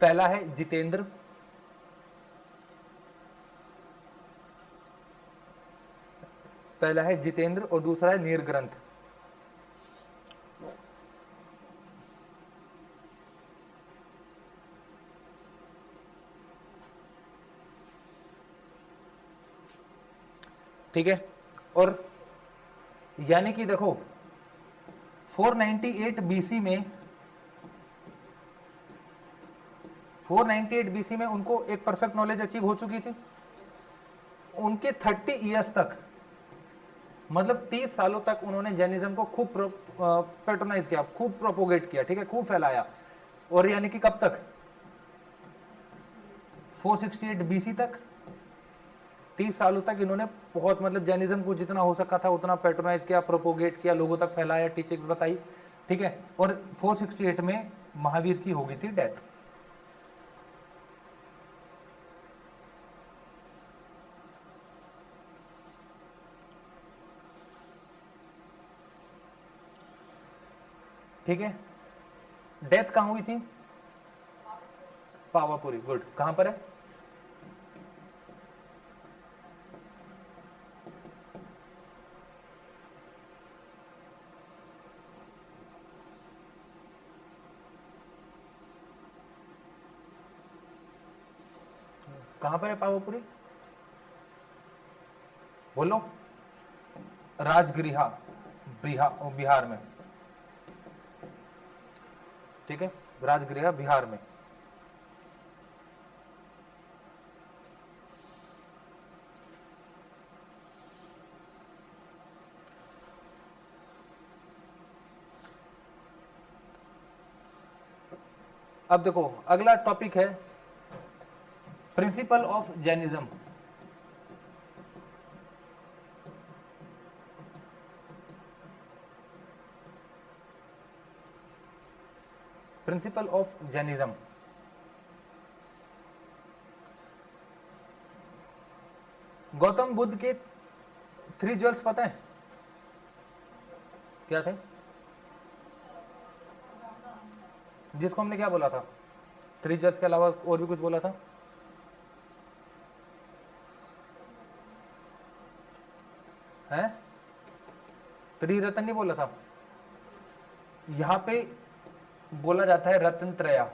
[SPEAKER 1] पहला है जितेंद्र, और दूसरा है नीरग्रंथ। ठीक है, और यानी कि देखो 498 BC में उनको एक परफेक्ट नॉलेज अचीव हो चुकी थी। उनके 30 इयर्स तक मतलब 30 सालों तक उन्होंने जैनिज्म को खूब पैट्रोनाइज किया, खूब प्रोपोगेट किया, ठीक है, खूब फैलाया। और यानी कि कब तक? 468 BC तक, 30 सालों तक इन्होंने बहुत मतलब जैनिज्म को जितना हो सका था उतना पैट्रोनाइज किया, प्रोपोगेट किया, लोगों तक फैलाया, टीचिंग्स बताई, ठीक है। और 468 में महावीर की हो गई थी डेथ। ठीक है, डेथ कहां हुई थी? पावापुरी, गुड। कहां पर है? कहां पर है पावापुरी? बोलो। राजगृहा, बिहार में, ठीक है, राजगृह बिहार में। अब देखो अगला टॉपिक है principle of Jainism. Principle of Jainism, Gautam Buddha के 3 ज्वेल्स पता है क्या थे? जिसको हमने क्या बोला था? 3 ज्वेल्स के अलावा और भी कुछ बोला था? हैं? 3 रत्न नहीं बोला था? यहां पे बोला जाता है रत्न त्रया।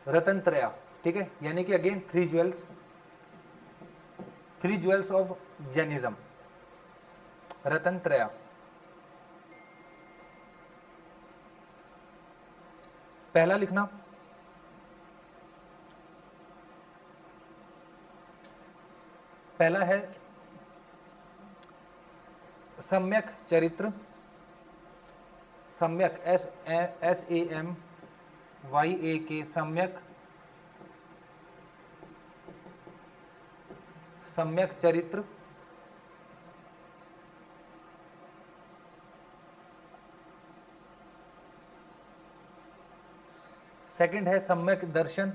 [SPEAKER 1] रत्न त्रया, ठीक है, यानी कि अगेन 3 ज्वेल्स ऑफ जैनिज्म, रत्न त्रया। पहला लिखना, पहला है सम्यक चरित्र, सम्यक SAMYAK, सम्यक चरित्र। सेकंड है सम्यक दर्शन,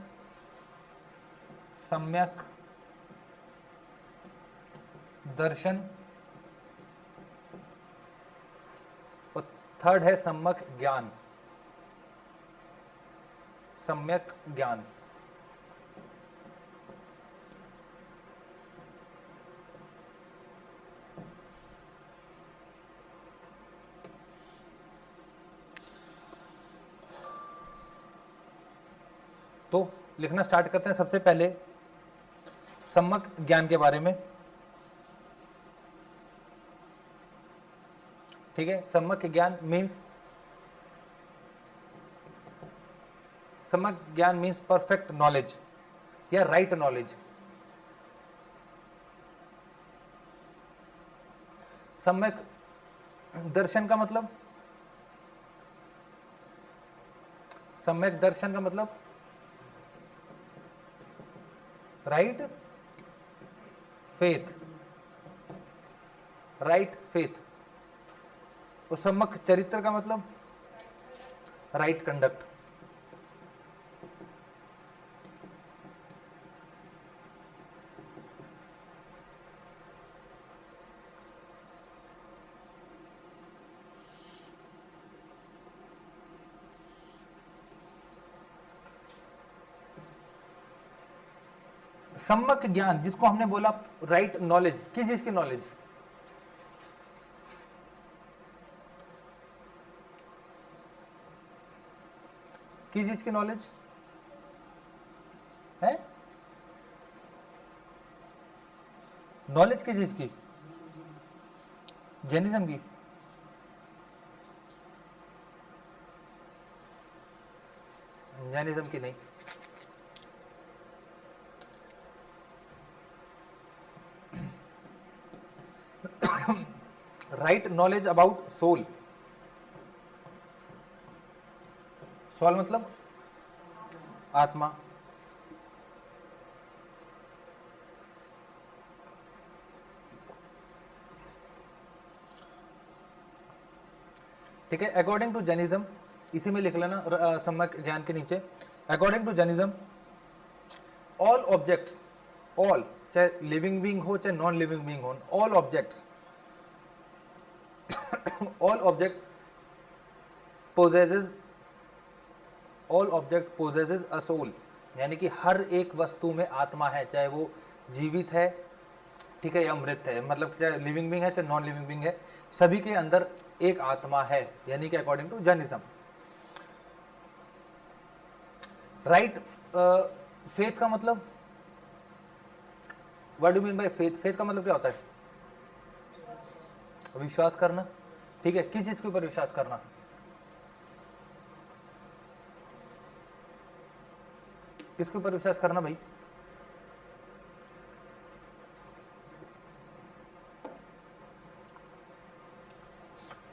[SPEAKER 1] सम्यक दर्शन, और थर्ड है सम्यक ज्ञान, सम्यक ज्ञान। तो लिखना स्टार्ट करते हैं। सबसे पहले सम्यक ज्ञान के बारे में, ठीक है। सम्यक ज्ञान मीन्स, सम्यक ज्ञान मीन्स परफेक्ट नॉलेज या राइट नॉलेज। सम्यक दर्शन का मतलब, सम्यक दर्शन का मतलब राइट फेथ, राइट फेथ। और सम्यक चरित्र का मतलब राइट कंडक्ट। सम्यक ज्ञान जिसको हमने बोला राइट नॉलेज, किस चीज की नॉलेज? किस चीज की नॉलेज है? नॉलेज किस चीज की? जैनिज्म की। जैनिज्म की नहीं। Right knowledge about soul. Soul मतलब आत्मा। ठीक है। अकॉर्डिंग टू जैनिज्म, इसी में लिख लेना सम्यक ज्ञान के नीचे, according to Jainism all objects, all, चाहे लिविंग बीइंग हो चाहे नॉन लिविंग बीइंग हो, all objects, all object possesses, all object possesses a soul. यानी कि हर एक वस्तु में आत्मा है, चाहे वो जीवित है, ठीक है, या मृत है, मतलब चाहे लिविंग बीइंग है चाहे नॉन लिविंग बीइंग है, सभी के अंदर एक आत्मा है, यानी कि according to Jainism. Right faith का मतलब, what do mean by faith? Faith का मतलब क्या होता है? विश्वास करना। ठीक है। किस चीज के ऊपर विश्वास करना? किसके ऊपर विश्वास करना भाई?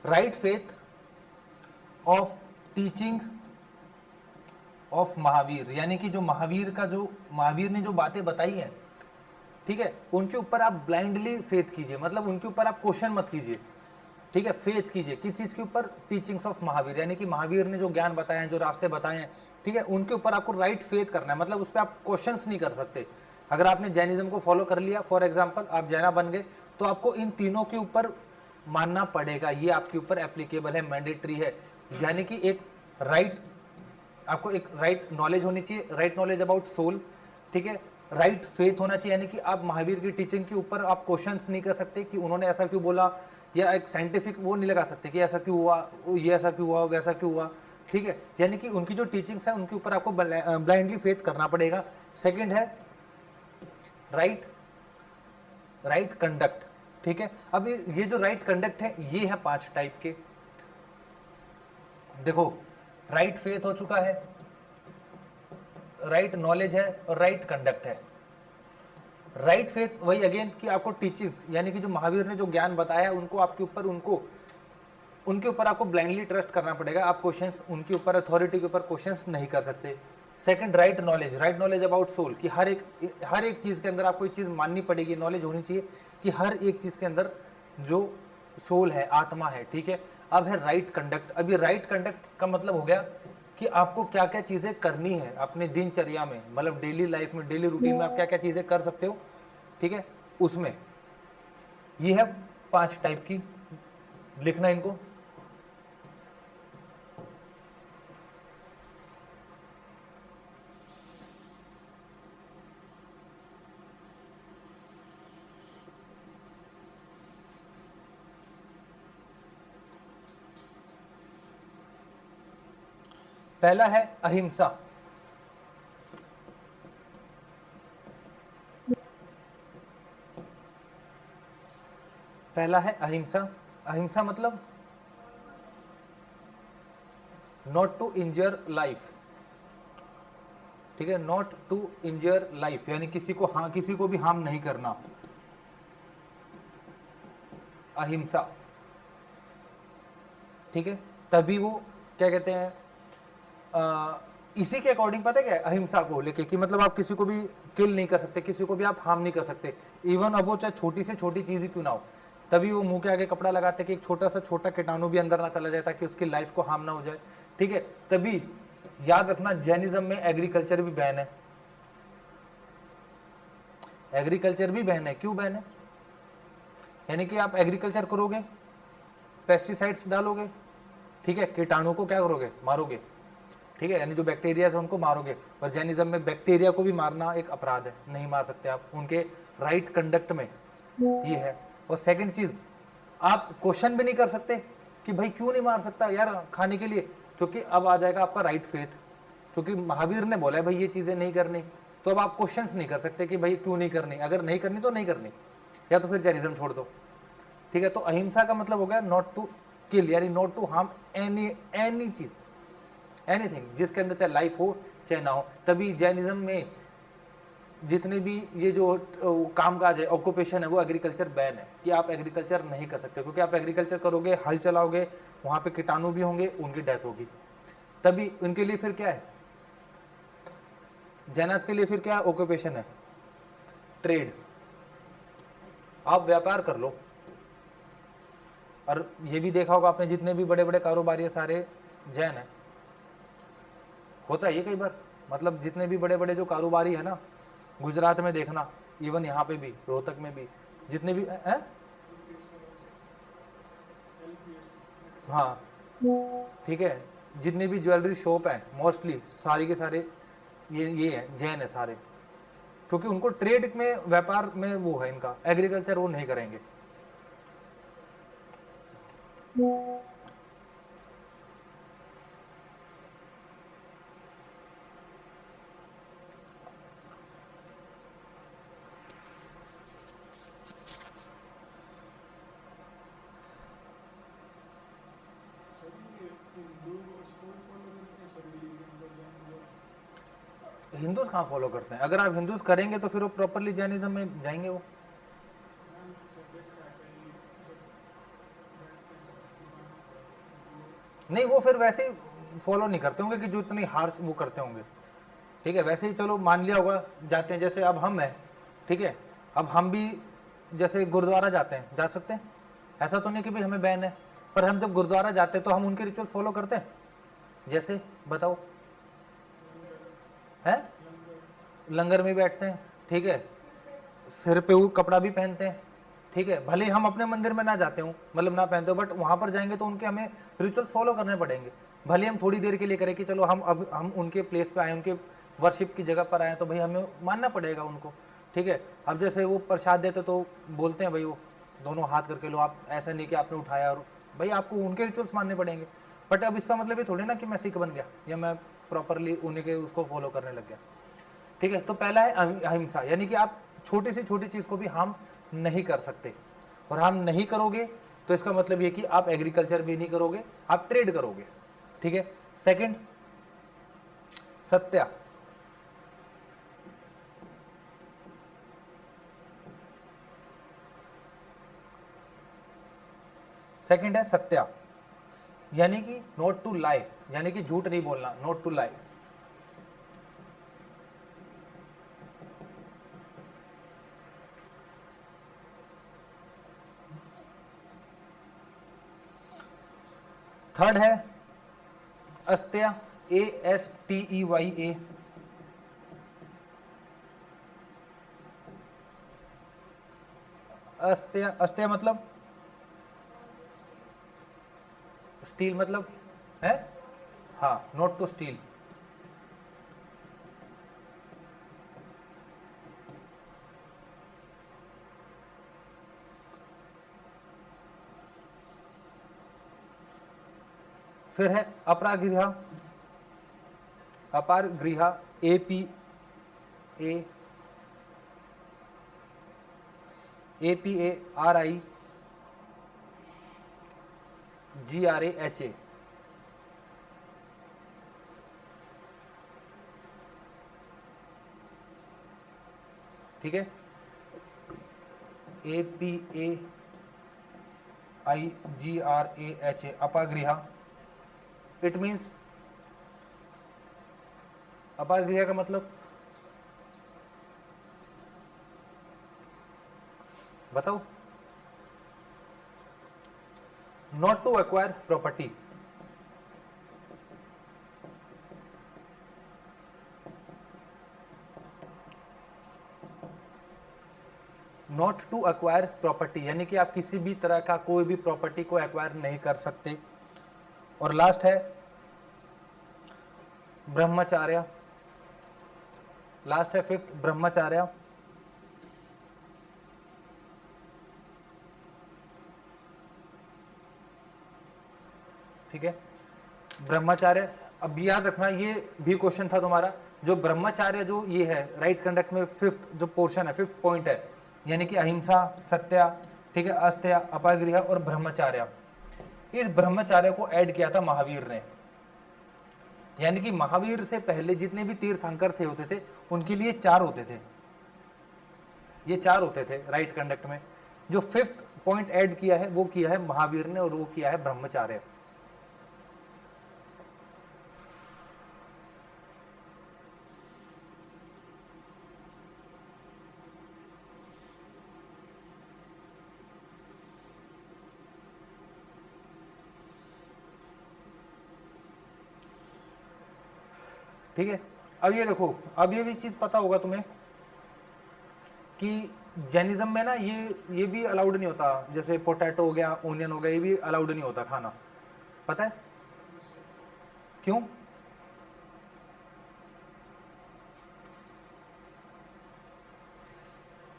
[SPEAKER 1] Right faith of teaching of Mahavir, यानी कि जो महावीर का, जो महावीर ने जो बातें बताई हैं, ठीक है, उनके ऊपर आप ब्लाइंडली फेथ कीजिए, मतलब उनके ऊपर आप क्वेश्चन मत कीजिए, ठीक है, फेथ कीजिए। किस चीज के ऊपर? टीचिंग्स ऑफ महावीर, यानी कि महावीर ने जो ज्ञान बताए हैं, जो रास्ते बताए हैं, ठीक है, उनके ऊपर आपको राइट फेथ करना है, मतलब उस पर आप क्वेश्चंस नहीं कर सकते। अगर आपने जैनिज्म को फॉलो कर लिया, फॉर एग्जाम्पल आप जैना बन गए, तो आपको इन तीनों के ऊपर मानना पड़ेगा, ये आपके ऊपर एप्लीकेबल है, मैंडेटरी है। यानी कि एक राइट, आपको एक राइट नॉलेज होनी चाहिए, राइट नॉलेज अबाउट सोल, ठीक है, राइट फेथ होना चाहिए, यानी कि आप महावीर की टीचिंग के ऊपर आप क्वेश्चंस नहीं कर सकते कि उन्होंने ऐसा क्यों बोला, या एक साइंटिफिक वो नहीं लगा सकते कि ऐसा क्यों हुआ, ये ऐसा क्यों हुआ, वैसा क्यों हुआ, ठीक है। यानी कि उनकी जो टीचिंग्स है उनके ऊपर आपको ब्लाइंडली फेथ करना पड़ेगा। सेकंड है राइट, राइट कंडक्ट, ठीक है। अब ये जो राइट कंडक्ट है, ये है 5 टाइप के। देखो, राइट फेथ हो चुका है, राइट नॉलेज है और राइट कंडक्ट है। राइट फेथ वही अगेन कि आपको टीचिंग, यानी कि जो महावीर ने जो ज्ञान बताया है उनको आपके ऊपर, उनके ऊपर आपको ब्लाइंडली ट्रस्ट करना पड़ेगा। आप क्वेश्चंस उनके ऊपर, अथॉरिटी के ऊपर क्वेश्चंस नहीं कर सकते। Second right knowledge, right knowledge about soul, कि हर एक चीज़ के अंदर आपको एक चीज़ माननी पड़ेगी, नॉलेज होनी चाहिए कि हर एक चीज़ के अंदर जो सोल है, आत्मा है, ठीक है। अब है राइट कंडक्ट। अभी राइट कंडक्ट का मतलब हो गया कि आपको क्या क्या चीजें करनी है अपने दिनचर्या में, मतलब डेली लाइफ में, डेली रूटीन में आप क्या क्या चीजें कर सकते हो, ठीक है। उसमें ये है 5 टाइप की, लिखना इनको। पहला है अहिंसा। पहला है अहिंसा। अहिंसा मतलब नॉट टू इंजर लाइफ, ठीक है, नॉट टू इंजर लाइफ, यानी किसी को भी हार्म नहीं करना, अहिंसा, ठीक है। तभी वो क्या कहते हैं, इसी के अकॉर्डिंग पता है क्या है? अहिंसा को लेके कि मतलब आप किसी को भी किल नहीं कर सकते, किसी को भी आप हार्म नहीं कर सकते, इवन अब वो चाहे छोटी से छोटी चीज ही क्यों ना हो, तभी वो मुंह के आगे कपड़ा लगाते कि एक छोटा सा छोटा कीटाणु भी अंदर ना चला जाए ताकि उसकी लाइफ को हार्म ना हो जाए, ठीक है। तभी याद रखना जैनिज्म में एग्रीकल्चर भी बैन है, एग्रीकल्चर भी बैन है। क्यों बैन है? यानी कि आप एग्रीकल्चर करोगे, पेस्टिसाइड्स डालोगे, ठीक है, कीटाणु को क्या करोगे? मारोगे, ठीक है, यानी जो बैक्टीरिया है उनको मारोगे। और जैनिज्म में बैक्टीरिया को भी मारना एक अपराध है, नहीं मार सकते आप, उनके राइट कंडक्ट में ये है। और सेकंड चीज, आप क्वेश्चन भी नहीं कर सकते कि भाई क्यों नहीं मार सकता यार खाने के लिए, क्योंकि अब आ जाएगा आपका राइट फेथ, क्योंकि महावीर ने बोला है भाई ये चीजें नहीं करनी, तो अब आप क्वेश्चंस नहीं कर सकते कि भाई क्यों नहीं करनी, अगर नहीं करनी तो नहीं करनी, या तो फिर जैनिज्म छोड़ दो, ठीक है। तो अहिंसा का मतलब हो गया नॉट टू किल, यानी नॉट टू हार्म एनी चीज, एनीथिंग जिसके अंदर चाहे लाइफ हो चाहे ना हो। तभी जैनिज्म में जितने भी ये जो कामकाज है, ऑक्यूपेशन है, वो एग्रीकल्चर बैन है, कि आप एग्रीकल्चर नहीं कर सकते, क्योंकि आप एग्रीकल्चर करोगे, हल चलाओगे, वहां पे कीटाणु भी होंगे, उनकी डेथ होगी। तभी उनके लिए फिर क्या है, जैनास के लिए फिर क्या ऑक्यूपेशन है? ट्रेड, आप व्यापार कर लो। और ये भी देखा होगा आपने, जितने भी बड़े बड़े कारोबारी है सारे जैन है, होता है ये कई बार, मतलब जितने भी बड़े बड़े जो कारोबारी है ना, गुजरात में देखना, इवन यहाँ पे भी, रोहतक में भी, जितने भी है, हाँ, ठीक है, जितनी भी ज्वेलरी शॉप है मोस्टली सारी के सारे ये है, जैन है सारे, क्योंकि उनको ट्रेड में, व्यापार में वो है इनका, एग्रीकल्चर वो नहीं करेंगे। हिंदूज कहाँ फॉलो करते हैं? अगर आप हिंदूज करेंगे तो फिर वो प्रॉपरली जैनिज्म में जाएंगे वो। नहीं, वो फिर वैसे ही फॉलो नहीं करते होंगे कि जो इतनी हार्श वो करते होंगे, ठीक है। वैसे ही चलो मान लिया होगा जाते हैं, जैसे अब हम हैं, ठीक है, अब हम भी जैसे गुरुद्वारा जाते हैं, जा सकते हैं, ऐसा तो नहीं कि भाई हमें बैन है, पर हम जब गुरुद्वारा जाते हैं तो हम उनके रिचुअल्स फॉलो करते हैं, जैसे बताओ, है लंगर में बैठते हैं, ठीक है, सिर पे वो कपड़ा भी पहनते हैं, ठीक है, भले ही हम अपने मंदिर में ना जाते हो, मतलब ना पहनते हो, बट वहां पर जाएंगे तो उनके हमें रिचुअल्स फॉलो करने पड़ेंगे, भले हम थोड़ी देर के लिए करें कि चलो हम उनके प्लेस पे आए, उनके वर्शिप की जगह पर आए, तो भाई हमें मानना पड़ेगा उनको, ठीक है। अब जैसे वो प्रसाद देते तो बोलते हैं भाई वो दोनों हाथ करके लो, आप ऐसा नहीं कि आपने उठाया, और भाई आपको उनके रिचुअल्स मानने पड़ेंगे। बट अब इसका मतलब ये थोड़ी ना कि मैं सिख बन गया या मैं प्रॉपरली उन्हीं के उसको फॉलो करने लग गया, ठीक है। तो पहला है अहिंसा, यानी कि आप छोटी से छोटी चीज को भी हार्म नहीं कर सकते, और हार्म नहीं करोगे तो इसका मतलब ये कि आप एग्रीकल्चर भी नहीं करोगे, आप ट्रेड करोगे, ठीक है। सेकंड, सत्या, सेकंड है सत्या, यानी कि नॉट टू लाई, यानी कि झूठ नहीं बोलना, नॉट टू लाई। थर्ड है अस्त्या, ASTEYA, अस्तेय, अस्तेय मतलब स्टील मतलब है, हाँ, नॉट टू स्टील। फिर है अपरागृह, अपारगृह, APA, APARIGRAHA, ठीक है, APAIGRAHA, अपागृह। इट मीन्स, अपागृह का मतलब बताओ, not to acquire property. Not to acquire property यानी कि आप किसी भी तरह का कोई भी प्रॉपर्टी को एक्वायर नहीं कर सकते। और लास्ट है ब्रह्मचार्य, लास्ट है फिफ्थ ब्रह्मचार्य। ठीक है, ब्रह्मचार्य, अब याद रखना ये भी क्वेश्चन था तुम्हारा, जो ब्रह्मचार्य जो ये है राइट कंडक्ट में फिफ्थ जो पोर्शन है, फिफ्थ पॉइंट है, यानी कि अहिंसा, सत्या, ठीक है, अस्त्या, अपागृह और ब्रह्मचार्य। इस ब्रह्मचार्य को ऐड किया था महावीर ने, यानी कि महावीर से पहले जितने भी तीर्थंकर थे होते थे उनके लिए 4 होते थे, ये 4 होते थे राइट कंडक्ट में। जो फिफ्थ पॉइंट ऐड किया है वो किया है महावीर ने, और वो किया है ब्रह्मचार्य। ठीक है, अब ये देखो, अब ये भी चीज पता होगा तुम्हें कि जैनिज्म में ना ये भी अलाउड नहीं होता, जैसे पोटैटो हो गया, ओनियन हो गया, ये भी अलाउड नहीं होता खाना, पता है क्यों?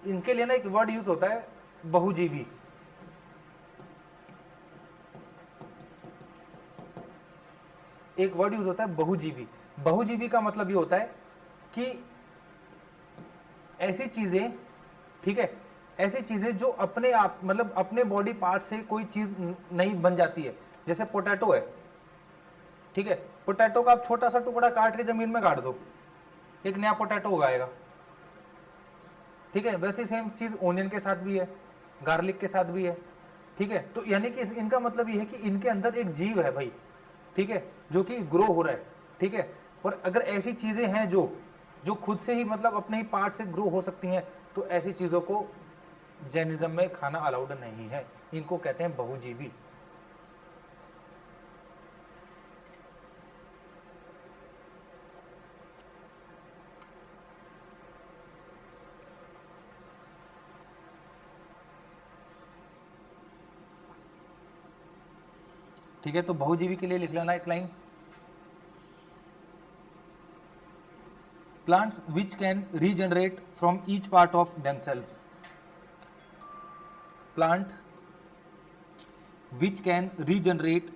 [SPEAKER 1] इनके लिए ना एक वर्ड यूज होता है बहुजीवी। एक वर्ड यूज होता है बहुजीवी। बहुजीवी का मतलब ये होता है कि ऐसी चीजें, ठीक है, ऐसी चीजें जो अपने आप मतलब अपने बॉडी पार्ट से कोई चीज नहीं बन जाती है। जैसे पोटैटो है, ठीक है, पोटैटो का आप छोटा सा टुकड़ा काट के जमीन में गाड़ दो, एक नया पोटैटो उगाएगा, ठीक है। वैसे सेम चीज ओनियन के साथ भी है, गार्लिक के साथ भी है, ठीक है। तो यानी कि इनका मतलब ये है कि इनके अंदर एक जीव है भाई, ठीक है, जो कि ग्रो हो रहा है, ठीक है। और अगर ऐसी चीजें हैं जो जो खुद से ही मतलब अपने ही पार्ट से ग्रो हो सकती हैं, तो ऐसी चीजों को जैनिज्म में खाना अलाउड नहीं है, इनको कहते हैं बहुजीवी। ठीक है, तो बहुजीवी के लिए लिख लेना एक line, plants which can regenerate from each part of themselves, plant which can regenerate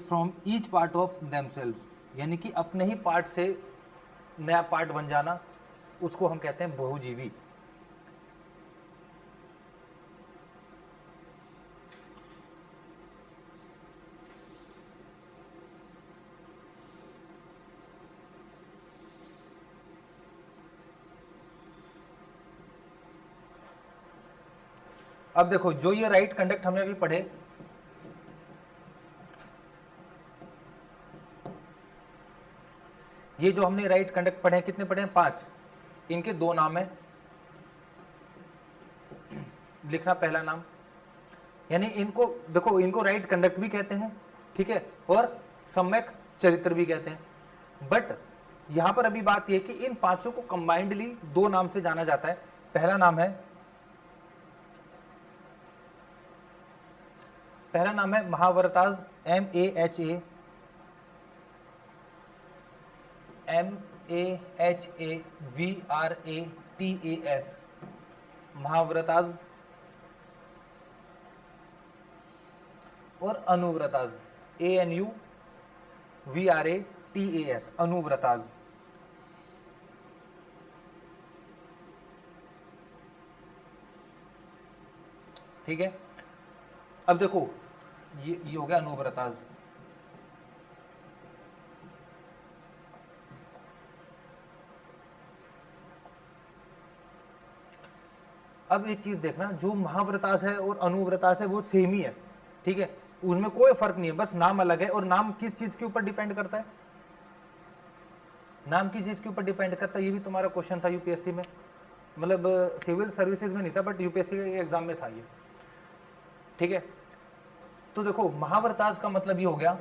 [SPEAKER 1] from each part of themselves, यानी कि अपने ही पार्ट से नया पार्ट बन जाना, उसको हम कहते हैं बहुजीवी। अब देखो, जो ये राइट कंडक्ट हमने अभी पढ़े, ये जो हमने राइट कंडक्ट पढ़े, कितने पढ़े हैं? 5। इनके 2 नाम है, लिखना पहला नाम, यानी इनको देखो, इनको राइट कंडक्ट भी कहते हैं, ठीक है, और सम्यक चरित्र भी कहते हैं। बट यहां पर अभी बात यह है कि इन पांचों को कंबाइंडली दो नाम से जाना जाता है। पहला नाम है महावरताज, MAHAVRATAS, महाव्रताज, और अनुव्रताज, ANUVRATAS, अनुव्रताज। ठीक है, अब देखो ये हो गया अनुव्रताज। अब एक चीज देखना, जो महाव्रतास है और अनुव्रतास है वो सेम ही है, ठीक है, उसमें कोई फर्क नहीं है, बस नाम अलग है। और नाम किस चीज के ऊपर डिपेंड करता है? नाम किस चीज के ऊपर डिपेंड करता है? ये भी तुम्हारा क्वेश्चन था यूपीएससी में, मतलब सिविल सर्विसेज में नहीं था, बट यूपीएससी के एग्जाम में था ये, ठीक है। तो देखो महाव्रतास का मतलब ये हो गया,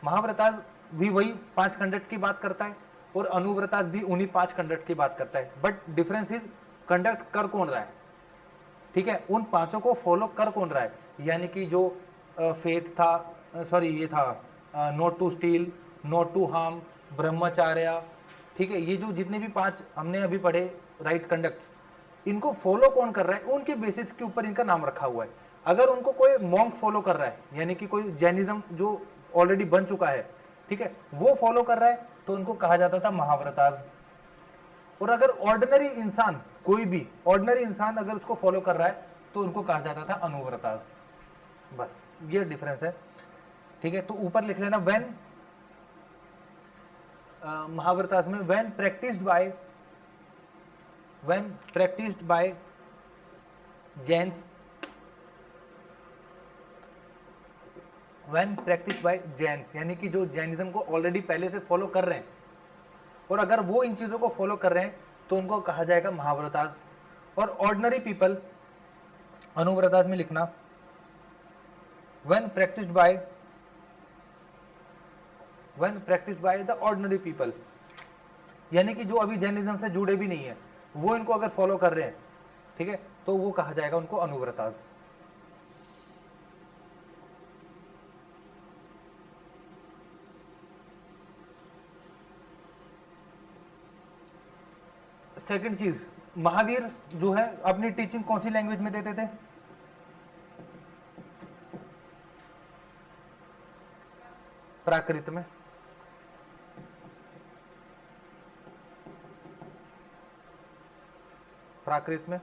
[SPEAKER 1] महाव्रतास भी वही 5 कंडक्ट की बात करता है और अनुव्रतास भी उन्हीं 5 कंडक्ट की बात करता है, बट डिफरेंस इज कंडक्ट कर कौन रहा है, ठीक है, उन पांचों को फॉलो कर कौन रहा है। यानी कि जो फेथ था, सॉरी ये था not to steal, not to harm, brahmacharya, ठीक है, ये जो जितने भी 5 हमने अभी पढ़े राइट कंडक्ट्स, इनको फॉलो कौन कर रहा है, उनके बेसिस के ऊपर इनका नाम रखा हुआ है। अगर उनको कोई मॉन्क फॉलो कर रहा है, यानी कि कोई जैनिज्म जो ऑलरेडी बन चुका है, ठीक है, वो फॉलो कर रहा है, तो उनको कहा जाता था महाव्रतास। और अगर ऑर्डिनरी इंसान, कोई भी ऑर्डिनरी इंसान अगर उसको फॉलो कर रहा है, तो उनको कहा जाता था अनुव्रतास। बस ये डिफरेंस है, ठीक है। तो ऊपर लिख लेना, व्हेन महाव्रतास में when practised by Jains, when practised by Jains, यानी कि जो जैनिज्म को ऑलरेडी पहले से फॉलो कर रहे हैं, और अगर वो इन चीजों को फॉलो कर रहे हैं, तो उनको कहा जाएगा महाव्रतास। और ऑर्डिनरी पीपल, अनुव्रतास में लिखना when practised by the ordinary people, यानी कि जो अभी जैनिज्म से जुड़े भी नहीं है, वो इनको अगर फॉलो कर रहे हैं, ठीक है, तो वो कहा जाएगा उनको अनुव्रतास। सेकंड चीज, महावीर जो है अपनी टीचिंग कौन सी लैंग्वेज में देते थे? प्राकृत में। प्राकृत में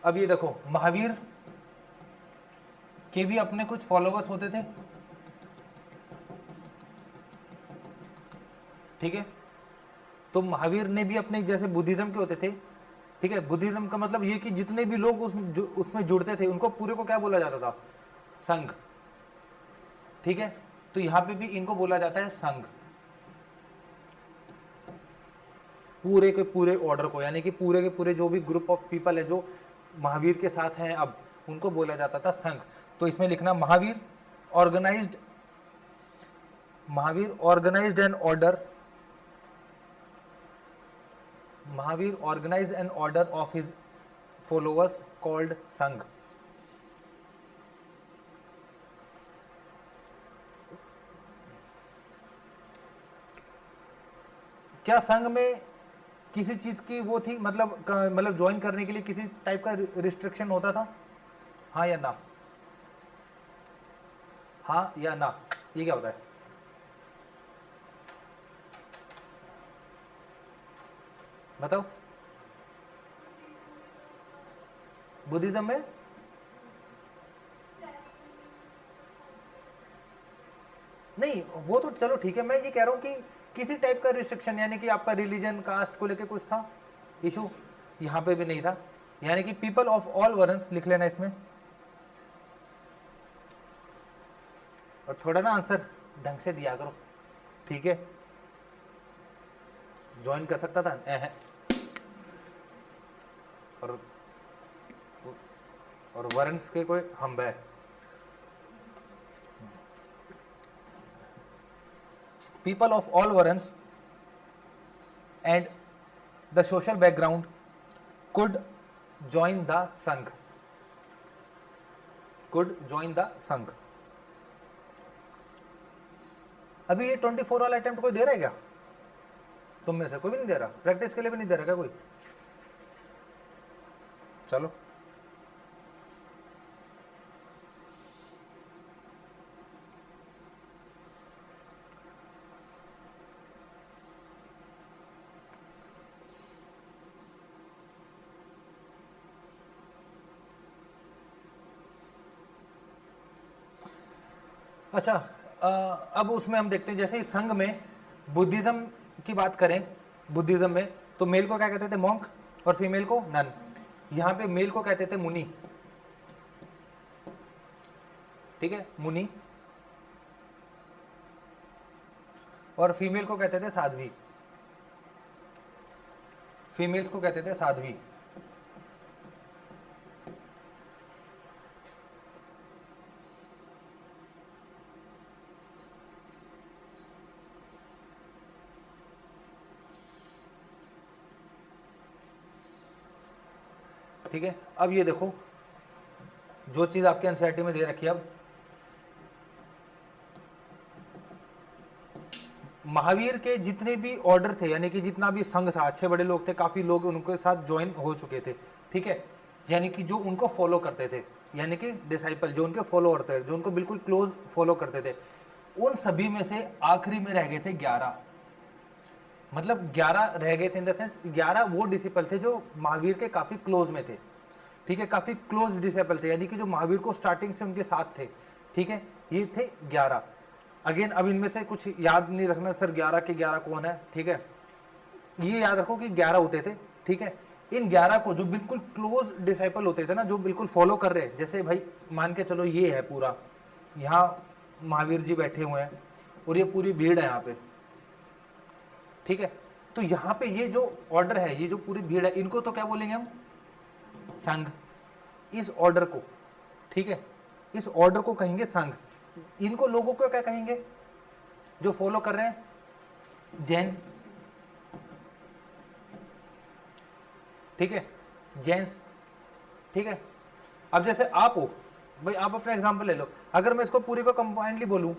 [SPEAKER 1] अब ये देखो, महावीर के भी अपने कुछ फॉलोवर्स होते थे, ठीक है, तो महावीर ने भी अपने, जैसे बुद्धिज्म के होते थे, ठीक है, बुद्धिज्म का मतलब ये कि जितने भी लोग उसमें जुड़ते थे, उनको पूरे को क्या बोला जाता था? संघ, ठीक है। तो यहां पे भी इनको बोला जाता है संघ, पूरे के पूरे ऑर्डर को, यानी कि पूरे के पूरे जो भी ग्रुप ऑफ पीपल है जो महावीर के साथ हैं अब, उनको बोला जाता था संघ। तो इसमें लिखना Mahavir organized an order, Mahavir organize an order of his followers called Sangh. क्या संघ में किसी चीज की वो थी, मतलब ज्वाइन करने के लिए किसी टाइप का रिस्ट्रिक्शन होता था? हाँ या ना? हाँ या ना, ये क्या होता है? बताओ। बुद्धिज्म में नहीं, वो तो चलो ठीक है, मैं ये कह रहा हूं कि किसी टाइप का रिस्ट्रिक्शन, यानी कि आपका रिलीजन, कास्ट को लेके कुछ था इशू? यहां पे भी नहीं था, यानी कि पीपल ऑफ ऑल वर्न्स लिख लेना इसमें, और थोड़ा ना आंसर ढंग से दिया करो, ठीक है। ज्वाइन कर सकता था और वर्न्स के कोई हम है। People of all varnas and the social background could join the संघ, could join the संघ। अभी ये 24 वाला अटेम्प्ट कोई दे रहा है क्या? तुम में से कोई भी नहीं दे रहा? प्रैक्टिस के लिए भी नहीं दे रहा क्या कोई? चलो अच्छा, अब उसमें हम देखते हैं, जैसे इस संघ में बुद्धिज्म की बात करें, बुद्धिज्म में तो मेल को क्या कहते थे? मॉन्क, और फीमेल को नन। यहाँ पे मेल को कहते थे मुनि, ठीक है, मुनि, और फीमेल को कहते थे साध्वी, फीमेल्स को कहते थे साध्वी। ठीक है, अब ये देखो जो चीज आपके एनसीईआरटी में दे रखी है, अब महावीर के जितने भी ऑर्डर थे, यानी कि जितना भी संघ था, अच्छे बड़े लोग थे, काफी लोग उनके साथ ज्वाइन हो चुके थे, ठीक है, यानी कि जो उनको फॉलो करते थे, यानी कि डिसाइपल जो उनके फॉलोअर थे, जो उनको बिल्कुल क्लोज फॉलो करते थे, उन सभी में से आखिरी में रह गए थे 11, मतलब 11 रह गए थे इन द सेंस 11 वो डिसिपल थे जो महावीर के काफी क्लोज में थे, ठीक है, काफी क्लोज डिसिपल थे, यानी कि जो महावीर को स्टार्टिंग से उनके साथ थे, ठीक है, ये थे 11। अगेन अब इनमें से कुछ याद नहीं रखना सर 11 के 11 कौन है, ठीक है, ये याद रखो कि 11 होते थे, ठीक है। इन 11 को जो बिल्कुल क्लोज डिसाइपल होते थे ना, जो बिल्कुल फॉलो कर रहे हैं, जैसे भाई मान के चलो ये है पूरा, यहाँ महावीर जी बैठे हुए हैं और ये पूरी भीड़ है यहाँ पे, ठीक है, तो यहाँ पे ये जो ऑर्डर है, ये जो पूरी भीड़ है, इनको तो क्या बोलेंगे हम? संघ। इस ऑर्डर को, ठीक है, इस ऑर्डर को कहेंगे संघ। इनको लोगों को क्या कहेंगे जो फॉलो कर रहे हैं? जेन्स, ठीक है, जेन्स, ठीक है। अब जैसे आप हो भाई, आप अपना एग्जांपल ले लो, अगर मैं इसको पूरे को कंबाइंडली बोलूं,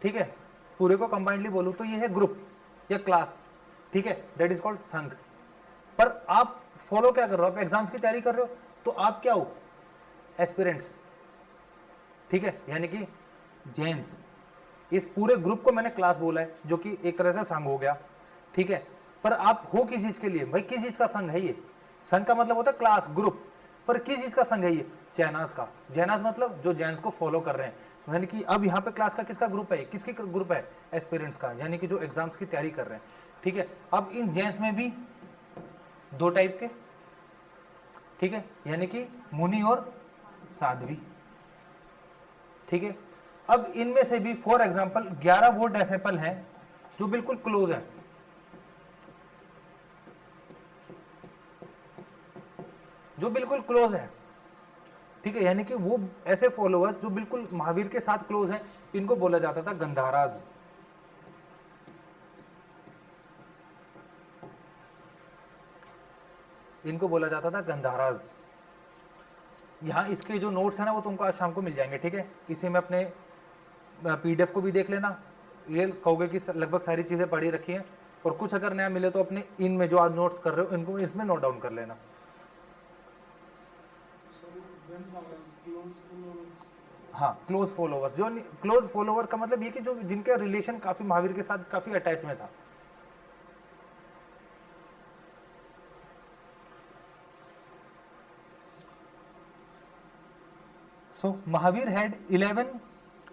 [SPEAKER 1] ठीक है, पूरे को कंबाइंडली बोलूं तो ये है ग्रुप या क्लास, ठीक है, दैट इज कॉल्ड संघ। पर आप फॉलो क्या कर रहे हो? आप एग्जाम्स की तैयारी कर रहे हो, तो आप क्या हो? एस्पिरेंट्स, ठीक है, यानी कि जेन्स। इस पूरे ग्रुप को मैंने क्लास बोला है, जो कि एक तरह से संघ हो गया, ठीक है। पर आप हो किस चीज के लिए? भाई किस चीज का संघ है ये? संघ का मतलब होता है क्लास, ग्रुप, पर किस चीज का संघ है ये? जैनास का। जैनास मतलब जो जैन्स को फॉलो कर रहे हैं, यानी कि अब यहाँ पे क्लास का किसका ग्रुप है? किसकी ग्रुप है? एस्पिरेंट्स का, यानी कि जो एग्जाम्स की तैयारी कर रहे हैं, ठीक है। अब इन जैन्स में भी दो टाइप के, ठीक है, यानी कि मुनि और साध्वी, ठीक है। अब इनमें से भी फॉर एग्जांपल 11 वो डिसिपल हैं जो बिल्कुल क्लोज हैं, जो बिल्कुल क्लोज है, ठीक है, यानी कि वो ऐसे फॉलोअर्स जो बिल्कुल महावीर के साथ क्लोज हैं, इनको बोला जाता था गंधाराज। इनको बोला जाता था गंधाराज। यहाँ इसके जो नोट्स है ना, वो तुमको आज शाम को मिल जाएंगे, ठीक है। इसी में अपने पीडीएफ को भी देख लेना, ये कहोगे कि लगभग सारी चीज़ें पढ़ी रखी हैं, और कुछ अगर नया मिले तो अपने इनमें जो आप नोट्स कर रहे हो इनको इसमें नोट डाउन कर लेना। हाँ, क्लोज फॉलोवर्स, जो क्लोज फॉलोवर का मतलब ये कि जो जिनका रिलेशन काफ़ी महावीर के साथ काफ़ी अटैच में था। So Mahavir had 11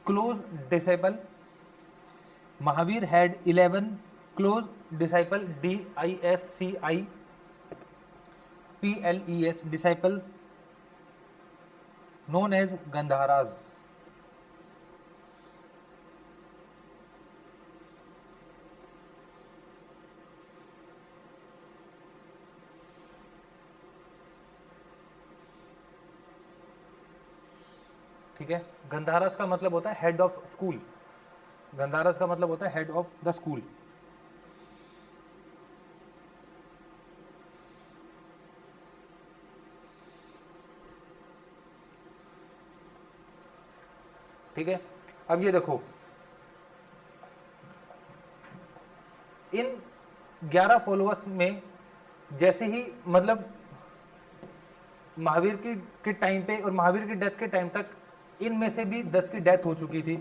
[SPEAKER 1] close disciple. Mahavir had 11 close disciple, DISCI, PLES, disciple known as Gandharas. ठीक है, गंधारस का मतलब होता है हेड ऑफ स्कूल, गंधारस का मतलब होता है हेड ऑफ द स्कूल। ठीक है, अब ये देखो, इन 11 फॉलोअर्स में जैसे ही मतलब महावीर के टाइम पे और महावीर की डेथ के टाइम तक इनमें से भी 10 की डेथ हो चुकी थी,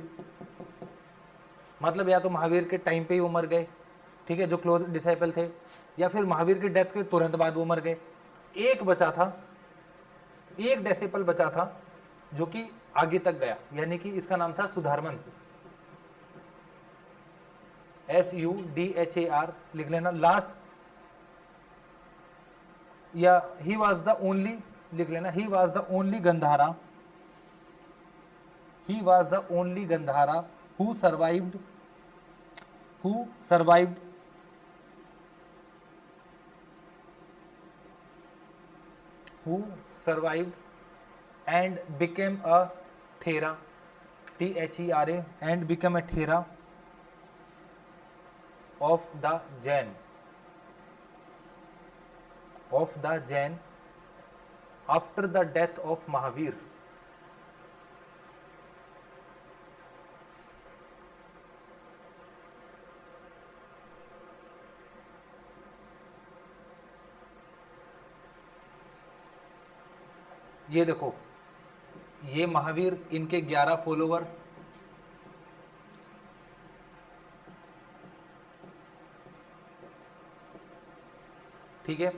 [SPEAKER 1] मतलब या तो महावीर के टाइम पे ही वो मर गए, ठीक है, जो क्लोज डिसाइपल थे, या फिर महावीर की डेथ के तुरंत बाद वो मर गए। एक बचा था, एक डिसाइपल बचा था जो कि आगे तक गया, यानी कि इसका नाम था सुधारमन, SUDHAR लिख लेना लास्ट, या ही वॉज द ओनली लिख लेना, he was the only Gandhara, he was the only Gandhara who survived and became a Thera, THERA, and became a Thera of the Jain after the death of Mahavir. ये देखो, ये महावीर, इनके 11 फॉलोवर, ठीक है,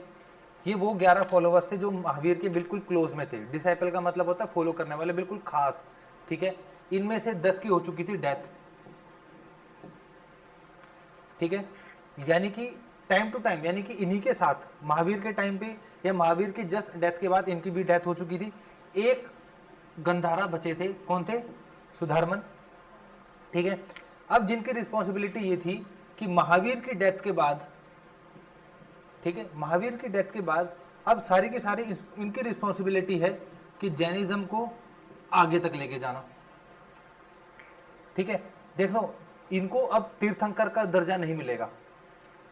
[SPEAKER 1] ये वो 11 फॉलोवर्स थे जो महावीर के बिल्कुल क्लोज में थे। डिसाइपल का मतलब होता है फॉलो करने वाले, बिल्कुल खास, ठीक है। इनमें से 10 की हो चुकी थी डेथ, ठीक है, यानी कि टाइम टू टाइम, यानी कि इन्हीं के साथ महावीर के टाइम पे या महावीर के जस्ट डेथ के बाद इनकी भी डेथ हो चुकी थी। एक गंधारा बचे थे, कौन थे? सुधारमन, ठीक है। अब जिनकी रिस्पॉन्सिबिलिटी ये थी कि महावीर की डेथ के बाद, ठीक है, महावीर की डेथ के बाद अब सारी की सारी इनकी रिस्पॉन्सिबिलिटी है कि जैनिज्म को आगे तक लेके जाना, ठीक है। देख लो, इनको अब तीर्थंकर का दर्जा नहीं मिलेगा,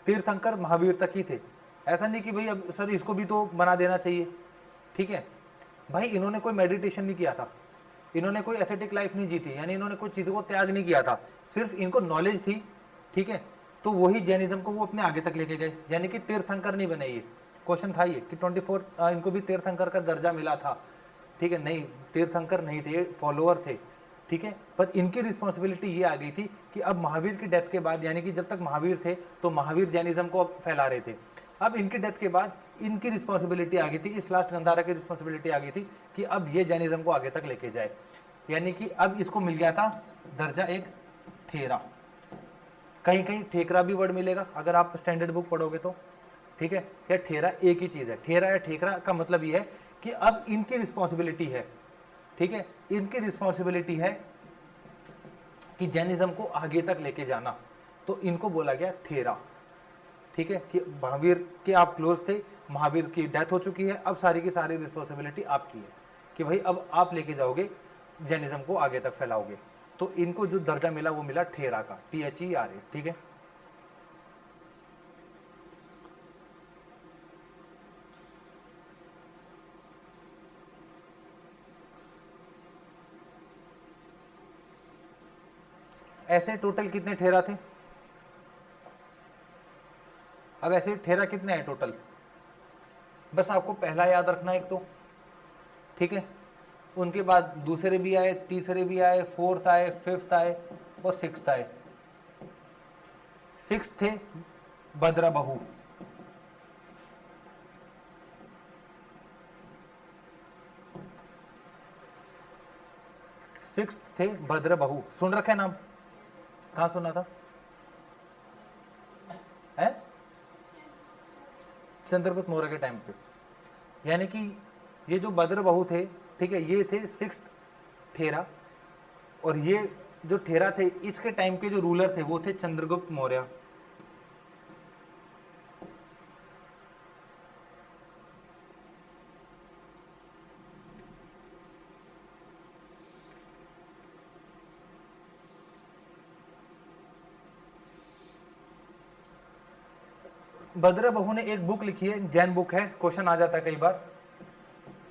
[SPEAKER 1] तीर्थंकर महावीर तक ही थे। ऐसा नहीं कि भाई अब सर इसको भी तो बना देना चाहिए, ठीक है भाई। इन्होंने कोई मेडिटेशन नहीं किया था, इन्होंने कोई एस्थेटिक लाइफ नहीं जी थी, यानी इन्होंने कोई चीज़ों को त्याग नहीं किया था, सिर्फ इनको नॉलेज थी, ठीक है। तो वही जैनिज्म को वो अपने आगे तक लेके गए, यानी कि तीर्थंकर नहीं बने। ये क्वेश्चन था ये कि 24 इनको भी तीर्थंकर का दर्जा मिला था, ठीक है, नहीं, तीर्थंकर नहीं थे, फॉलोअर थे, ठीक है। पर इनकी रिस्पॉन्सिबिलिटी ये आ गई थी कि अब महावीर की डेथ के बाद, यानी कि जब तक महावीर थे तो महावीर जैनिज्म को अब फैला रहे थे, अब इनकी डेथ के बाद इनकी रिस्पॉन्सिबिलिटी आ गई थी, इस लास्ट गंधारा की रिस्पॉन्सिबिलिटी आ गई थी कि अब ये जैनिज्म को आगे तक लेके जाए, यानी कि अब इसको मिल गया था दर्जा एक ठेरा। कहीं कहीं ठेकरा भी वर्ड मिलेगा अगर आप स्टैंडर्ड बुक पढ़ोगे तो, ठीक है। या ठेरा एक ही चीज़ है, ठेरा या ठेकरा का मतलब ये है कि अब इनकी रिस्पॉन्सिबिलिटी है, ठीक है, इनकी रिस्पॉन्सिबिलिटी है कि जैनिज्म को आगे तक लेके जाना, तो इनको बोला गया ठेरा, ठीक है। कि महावीर के आप क्लोज थे, महावीर की डेथ हो चुकी है, अब सारी की सारी रिस्पॉन्सिबिलिटी आपकी है कि भाई अब आप लेके जाओगे, जैनिज्म को आगे तक फैलाओगे। तो इनको जो दर्जा मिला वो मिला ठेरा का, THERA, ठीक है। ऐसे टोटल कितने ठेरा थे? अब ऐसे ठेरा कितने हैं टोटल? बस आपको पहला याद रखना एक तो, ठीक है। उनके बाद दूसरे भी आए, तीसरे भी आए, फोर्थ आए, फिफ्थ आए और सिक्स्थ आए। सिक्स्थ थे भद्रा बहू, सिक्स्थ थे भद्र बहू। सुन रखे नाम? कहाँ सुना था? है चंद्रगुप्त मौर्य के टाइम पे। यानी कि ये जो भद्र बहु थे, ठीक है, ये थे 6th ठेरा, और ये जो ठेरा थे इसके टाइम के जो रूलर थे वो थे चंद्रगुप्त मौर्य। भद्र बहु ने एक बुक लिखी है, जैन बुक है, क्वेश्चन आ जाता है कई बार।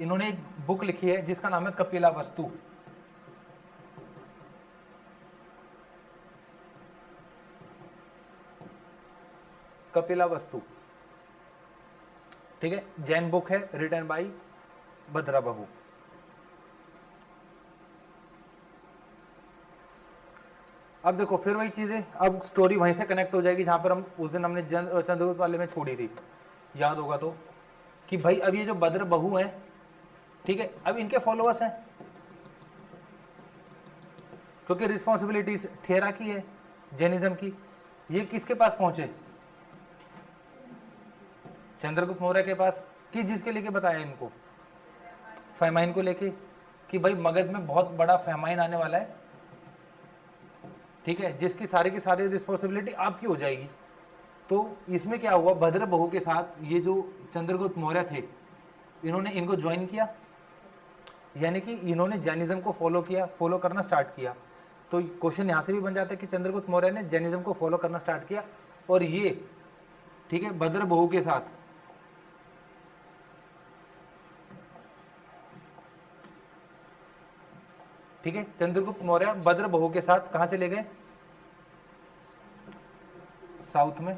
[SPEAKER 1] इन्होंने एक बुक लिखी है जिसका नाम है कपिला वस्तु। कपिला वस्तु, ठीक है, जैन बुक है, रिटन बाय भद्र बहु। अब देखो फिर वही चीजें, अब स्टोरी वहीं से कनेक्ट हो जाएगी जहां पर हम उस दिन हमने चंद्रगुप्त वाले में छोड़ी थी, याद होगा तो, कि भाई अब ये जो भद्र बहु है, ठीक है, अब इनके फॉलोअर्स हैं, क्योंकि रिस्पॉन्सिबिलिटीज ठेरा की है, जैनिज्म की। ये किसके पास पहुंचे? चंद्रगुप्त मौर्य के पास। किस चीज के लेके बताया इनको? फैमाइन को लेके, कि भाई मगध में बहुत बड़ा फैमाइन आने वाला है, ठीक है, जिसकी सारी की सारी रिस्पॉन्सिबिलिटी आपकी हो जाएगी। तो इसमें क्या हुआ, भद्र बहु के साथ ये जो चंद्रगुप्त मौर्य थे, इन्होंने इनको ज्वाइन किया, यानी कि इन्होंने जैनिज्म को फॉलो किया, फॉलो करना स्टार्ट किया। तो क्वेश्चन यहां से भी बन जाता है कि चंद्रगुप्त मौर्य ने जैनिज्म को फॉलो करना स्टार्ट किया, और ये, ठीक है, भद्र बहु के साथ ठीक है, चंद्रगुप्त मौर्य भद्र बहु के साथ कहां चले गए? साउथ में।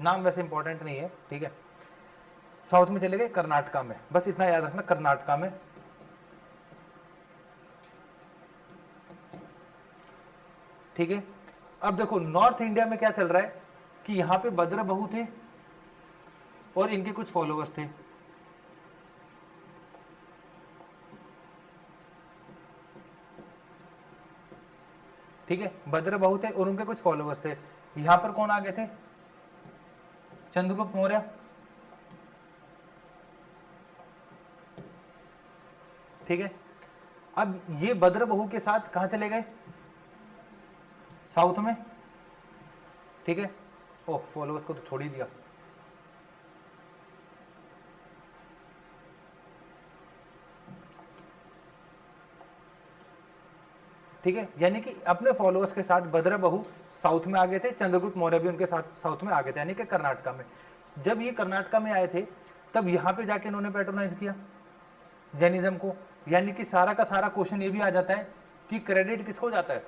[SPEAKER 1] नाम वैसे इंपॉर्टेंट नहीं है, ठीक है, साउथ में चले गए, कर्नाटका में, बस इतना याद रखना, कर्नाटका में। ठीक है, अब देखो नॉर्थ इंडिया में क्या चल रहा है कि यहां पे भद्र बहु थे और इनके कुछ फॉलोअर्स थे। ठीक है, भद्र बहु थे और उनके कुछ फॉलोअर्स थे। यहां पर कौन आ गए थे? चंद्रगुप्त मौर्य। ठीक है, अब ये भद्र बहु के साथ कहां चले गए? साउथ में। ठीक है, ओह फॉलोअर्स को तो छोड़ ही दिया। ठीक है, यानी कि अपने फॉलोअर्स के साथ भद्र बहु साउथ में आ गए थे, चंद्रगुप्त मौर्य भी उनके साथ साउथ में आ गए थे, यानी कि कर्नाटका में। जब ये कर्नाटका में आए थे तब यहां पे जाके इन्होंने पैट्रोनाइज किया जैनिज्म को, यानी कि सारा का सारा क्वेश्चन ये भी आ जाता है कि क्रेडिट किसको जाता है?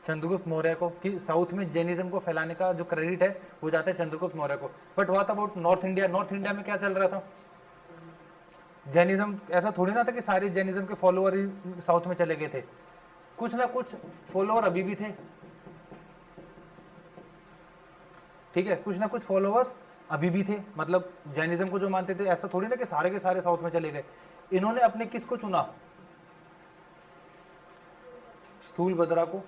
[SPEAKER 1] चंद्रगुप्त मौर्य को, कि साउथ में जैनिज्म को फैलाने का जो क्रेडिट है वो जाता है चंद्रगुप्त मौर्य को। But what about north India? North India में क्या चल रहा था? जैनिज्म, ऐसा थोड़ी ना था कि सारे जैनिज्म के फॉलोअर ही साउथ में चले गए थे, कुछ ना कुछ फॉलोअर अभी भी थे। ठीक है, कुछ ना कुछ फॉलोअर्स अभी भी थे, मतलब जैनिज्म को जो मानते थे, ऐसा थोड़ी ना कि सारे के सारे साउथ में चले गए। इन्होंने अपने किसको चुना? स्थूलभद्रा को।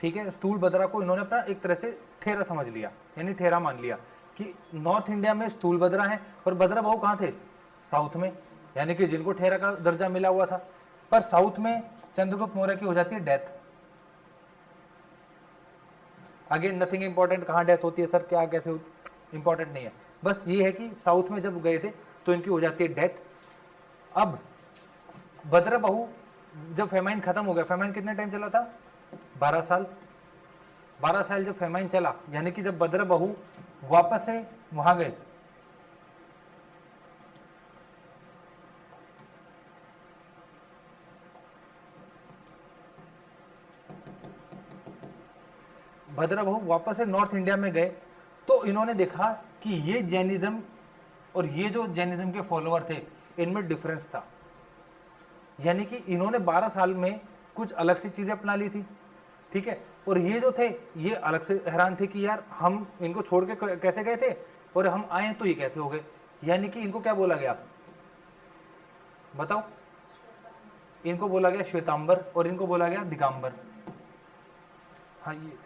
[SPEAKER 1] ठीक है, स्थूलभद्रा को इन्होंने अपना एक तरह से ठेरा समझ लिया, यानी ठेरा मान लिया कि नॉर्थ इंडिया में स्थूलभद्रा है और भद्र बहु कहां थे? साउथ में, यानी कि जिनको ठेरा का दर्जा मिला हुआ था। पर साउथ में चंद्रगुप्त मौर्य की हो जाती है डेथ। अगेन नथिंग इंपॉर्टेंट, कहां डेथ होती है सर, क्या कैसे, इंपॉर्टेंट नहीं है, बस ये है कि साउथ में जब गए थे तो इनकी हो जाती है डेथ। अब भद्र बहु जब फेमाइन खत्म हो गया, फेमाइन कितने टाइम चला था? 12 साल। 12 साल जब फेमाइन चला, यानी कि जब भद्र बहु वापस से वहां गए, भद्र बहु वापस से नॉर्थ इंडिया में गए, तो इन्होंने देखा कि ये जैनिज्म और ये जो जैनिज्म के फॉलोअर थे इनमें डिफरेंस था। यानी कि इन्होंने 12 साल में कुछ अलग सी चीजें अपना ली थी। ठीक है, और ये जो थे ये अलग से हैरान थे कि यार हम इनको छोड़ के कैसे गए थे और हम आए तो ये कैसे हो गए। यानी कि इनको क्या बोला गया बताओ? इनको बोला गया श्वेतांबर और इनको बोला गया दिगंबर। हाँ, ये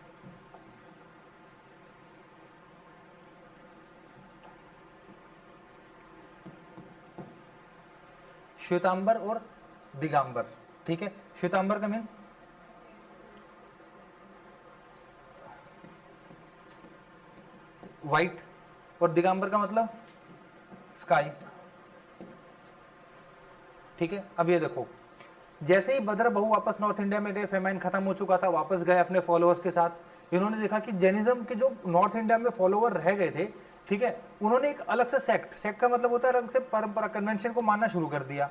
[SPEAKER 1] श्वेतांबर और दिगंबर, ठीक है। श्वेतांबर का मीन्स वाइट और दिगंबर का मतलब स्काई, ठीक है। अब ये देखो, जैसे ही भद्र बहु वापस नॉर्थ इंडिया में गए, फेमाइन खत्म हो चुका था, वापस गए अपने फॉलोअर्स के साथ, इन्होंने देखा कि जैनिज्म के जो नॉर्थ इंडिया में फॉलोअर रह गए थे, ठीक है, उन्होंने एक अलग से सेक्ट का मतलब होता है अलग से परंपरा, कन्वेंशन को मानना शुरू कर दिया।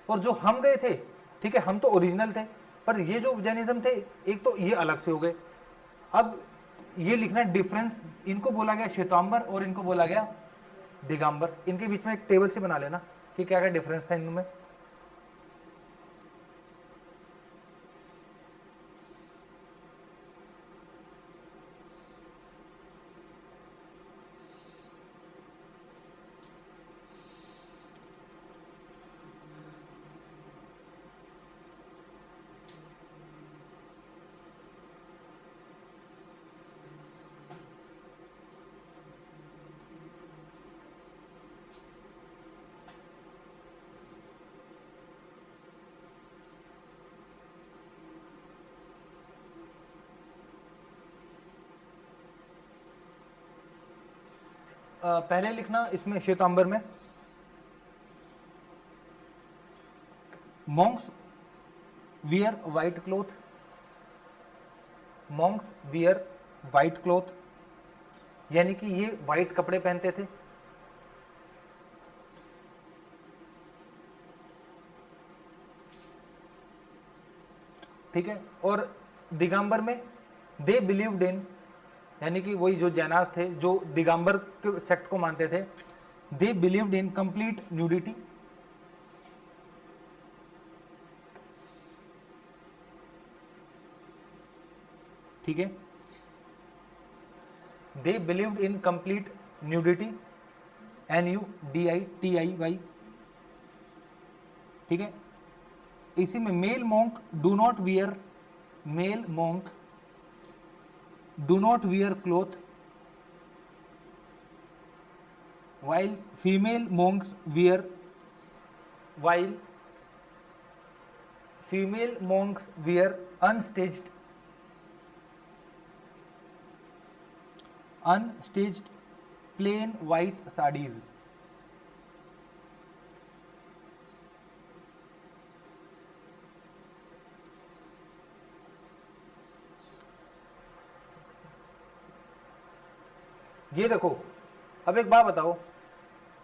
[SPEAKER 1] और जो हम गए थे, ठीक है, हम तो ओरिजिनल थे, पर ये जो जैनिज्म थे, एक तो ये अलग से हो गए। अब ये लिखना डिफरेंस, इनको बोला गया श्वेतांबर और इनको बोला गया दिगंबर। इनके बीच में एक टेबल से बना लेना कि क्या क्या डिफरेंस था इनमें। पहले लिखना इसमें श्वेतांबर में, Monks wear white cloth, Monks wear white cloth, यानी कि ये वाइट कपड़े पहनते थे, ठीक है। और दिगंबर में दे बिलीव्ड इन, यानी कि वही जो जैनास थे जो दिगंबर के सेक्ट को मानते थे, they believed in complete nudity, ठीक है। They believed in complete nudity, NUDITIY, ठीक है। इसी में male monk do not wear, male monk do not wear cloth, while female monks wear, while female monks wear unstaged plain white sarees, ये देखो। अब एक बात बताओ,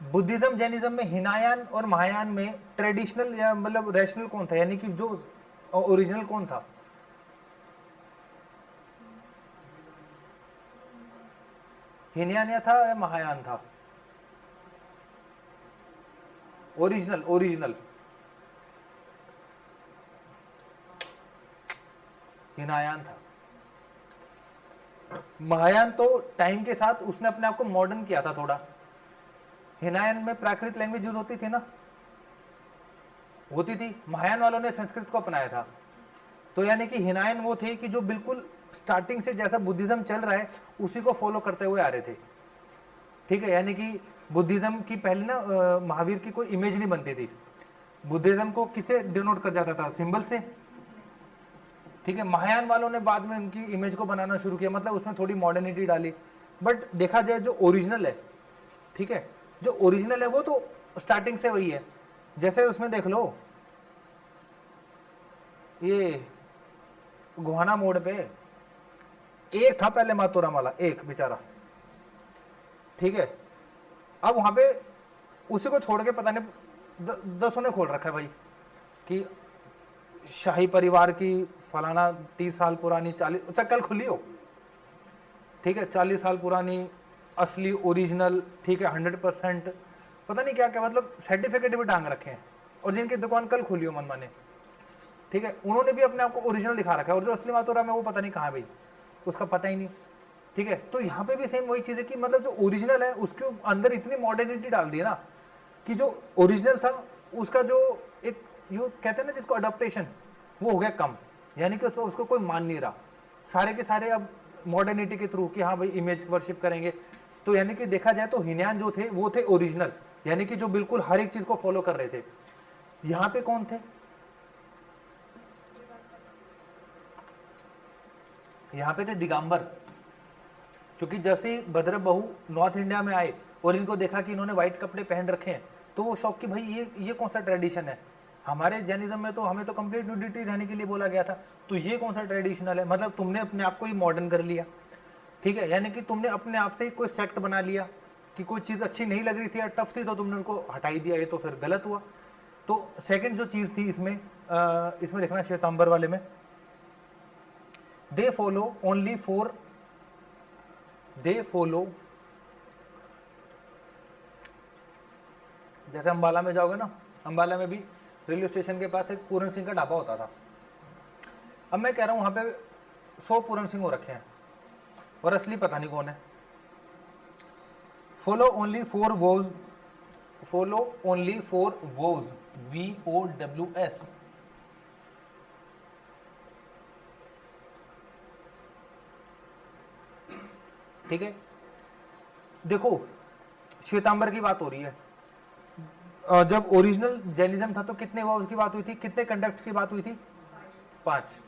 [SPEAKER 1] बुद्धिज्म जैनिज्म में हिनायान और महायान में ट्रेडिशनल या मतलब रैशनल कौन था, यानी कि जो ओरिजिनल कौन था? हिनयान था या महायान था? ओरिजिनल, ओरिजिनल हिनायान था। महायान तो टाइम के साथ उसने अपने आप को मॉडर्न किया था थोड़ा। हिनायन में प्राकृत लैंग्वेज यूज होती थी ना, होती थी। महायान वालों ने संस्कृत को अपनाया था। तो यानी कि हिनायन वो थे कि जो बिल्कुल स्टार्टिंग से जैसा बुद्धिज्म चल रहा है उसी को फॉलो करते हुए आ रहे थे, ठीक है। यानी कि बुद्धिज्म की पहले ना महावीर की कोई इमेज नहीं बनती थी। बुद्धिज्म को किसे डिनोट कर जाता था? सिंबल से, ठीक है। महायान वालों ने बाद में उनकी इमेज को बनाना शुरू किया, मतलब उसमें थोड़ी मॉडर्निटी डाली। बट देखा जाए जो ओरिजिनल है, ठीक है, जो ओरिजिनल है वो तो स्टार्टिंग से वही है। जैसे उसमें देख लो, ये गोहाना मोड़ पे एक था पहले मातोराम वाला, एक बेचारा, ठीक है। अब वहां पे उसी को छोड़ के पता नहीं दसों ने खोल रखा है भाई कि शाही परिवार की फलाना 30 साल पुरानी 40, अच्छा कल खुली हो, ठीक है, 40 साल पुरानी असली ओरिजिनल, ठीक है, 100%, पता नहीं क्या क्या, मतलब सर्टिफिकेट भी टांग रखे हैं। और जिनकी दुकान कल खुली हो मनमाने, ठीक है, उन्होंने भी अपने आप को ओरिजिनल दिखा रखा है। और जो असली मातोराम है वो पता नहीं कहाँ है भाई, उसका पता ही नहीं, ठीक है। तो यहाँ पे भी सेम वही चीज़ है कि मतलब जो ओरिजिनल है उसके अंदर इतनी मॉडर्निटी डाल दी है ना कि जो ओरिजिनल था उसका जो एक यू कहते हैं ना जिसको अडोप्टेशन, वो हो गया कम। यानी कि उसको कोई मान नहीं रहा। सारे के सारे अब मॉडर्निटी के थ्रू कि हाँ भाई इमेज वर्शिप करेंगे। तो यानी कि देखा जाए तो हिनयान जो थे वो थे ओरिजिनल, यानी कि जो बिल्कुल हर एक चीज़ को फॉलो कर रहे थे। यहां पे कौन थे? यहां पे थे दिगंबर, क्योंकि जैसे ही भद्र बहू नॉर्थ इंडिया में आए और इनको देखा कि इन्होंने व्हाइट कपड़े पहन रखे हैं, तो वो शौक कि भाई ये कौन सा ट्रेडिशन है, हमारे जैनिज्म में तो हमें तो कंप्लीट न्यूडिटी रहने के लिए बोला गया था, तो ये कौन सा ट्रेडिशनल है, मतलब तुमने अपने आप को ही मॉडर्न कर लिया, ठीक है, यानी कि तुमने अपने आप से ही कोई सेक्ट बना लिया कि कोई चीज़ अच्छी नहीं लग रही थी या टफ थी तो तुमने उनको हटा ही दिया, ये तो फिर गलत हुआ। तो सेकंड जो चीज़ थी इसमें इसमें देखना श्वेतांबर वाले में, they follow only for, they follow, जैसे अंबाला में जाओगे ना, अंबाला में भी रेलवे स्टेशन के पास एक पूरन सिंह का ढाबा होता था। अब मैं कह रहा हूँ वहाँ पे 100 पूरन सिंह हो रखे हैं और असली पता नहीं कौन है। Follow only four vows, follow only four vows, VOWS, ठीक है। देखो श्वेतांबर की बात हो रही है, जब ओरिजिनल जैनिज्म था तो कितने वॉव्स की बात हुई थी, कितने कंडक्ट्स की बात हुई थी? 5,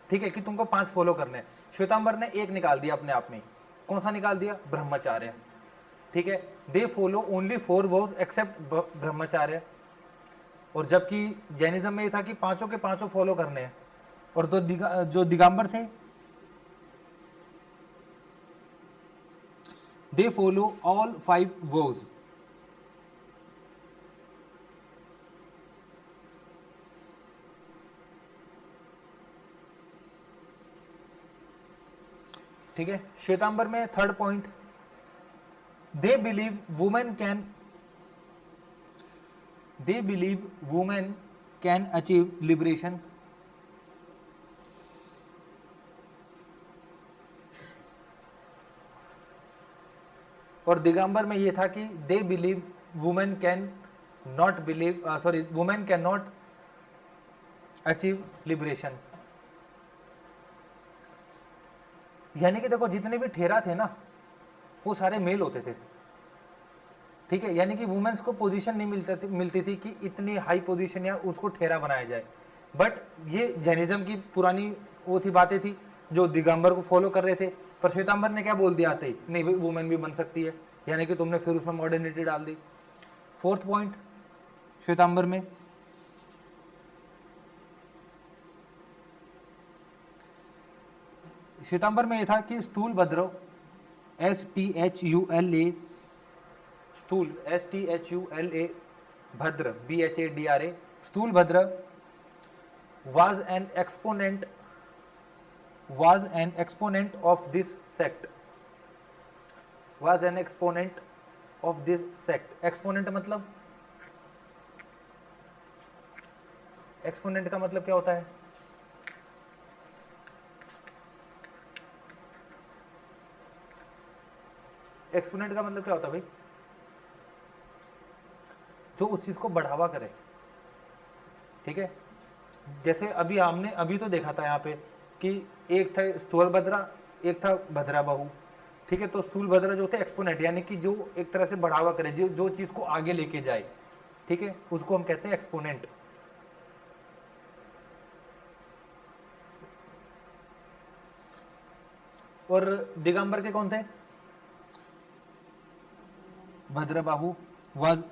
[SPEAKER 1] ठीक है, कि तुमको 5 फॉलो करने हैं। श्वेतांबर ने एक निकाल दिया अपने आप में ही। कौन सा निकाल दिया? ब्रह्मचार्य, ठीक है। दे फॉलो ओनली 4 वॉव्स एक्सेप्ट ब्रह्मचार्य, और जबकि जैनिज्म में ये था कि पांचों के पांचों फॉलो करने हैं, और जो दिगंबर थे दे फॉलो ऑल 5 वोज, ठीक है। श्वेतांबर में third point, they believe women can, they believe women can achieve liberation, और दिगंबर में ये था कि they believe women can not believe, sorry, women can not achieve liberation. यानी कि देखो जितने भी ठेरा थे ना वो सारे मेल होते थे, ठीक है, यानी कि वुमेन्स को पोजीशन नहीं मिलती थी कि इतनी हाई पोजीशन या उसको ठेरा बनाया जाए। बट ये जैनिज्म की पुरानी वो थी, बातें थी जो दिगंबर को फॉलो कर रहे थे, पर श्वेतांबर ने क्या बोल दिया आते ही, नहीं भाई वुमेन भी बन सकती है, यानी कि तुमने फिर उसमें मॉडर्निटी डाल दी। फोर्थ पॉइंट श्वेतांबर में, श्वेतांबर में यह था कि स्थूल भद्र, STHULA, स्थूल STHULA, भद्र BHADRA, स्थूल भद्र was an exponent of this sect, was an exponent of this sect। exponent मतलब, exponent का मतलब क्या होता है? एक्सपोनेंट का मतलब क्या होता है भाई? जो उस चीज को बढ़ावा करे, ठीक है। जैसे अभी हमने अभी तो देखा था यहाँ पे कि एक था स्थूल भद्रा, एक था भद्रा बहू, ठीक है। तो स्थूल भद्रा जो थे एक्सपोनेंट, यानी कि जो एक तरह से बढ़ावा करे, जो चीज को आगे लेके जाए, ठीक है, उसको हम कहते हैं एक्सपोनेंट। और दिगंबर के कौन थे? Bhadrabahu was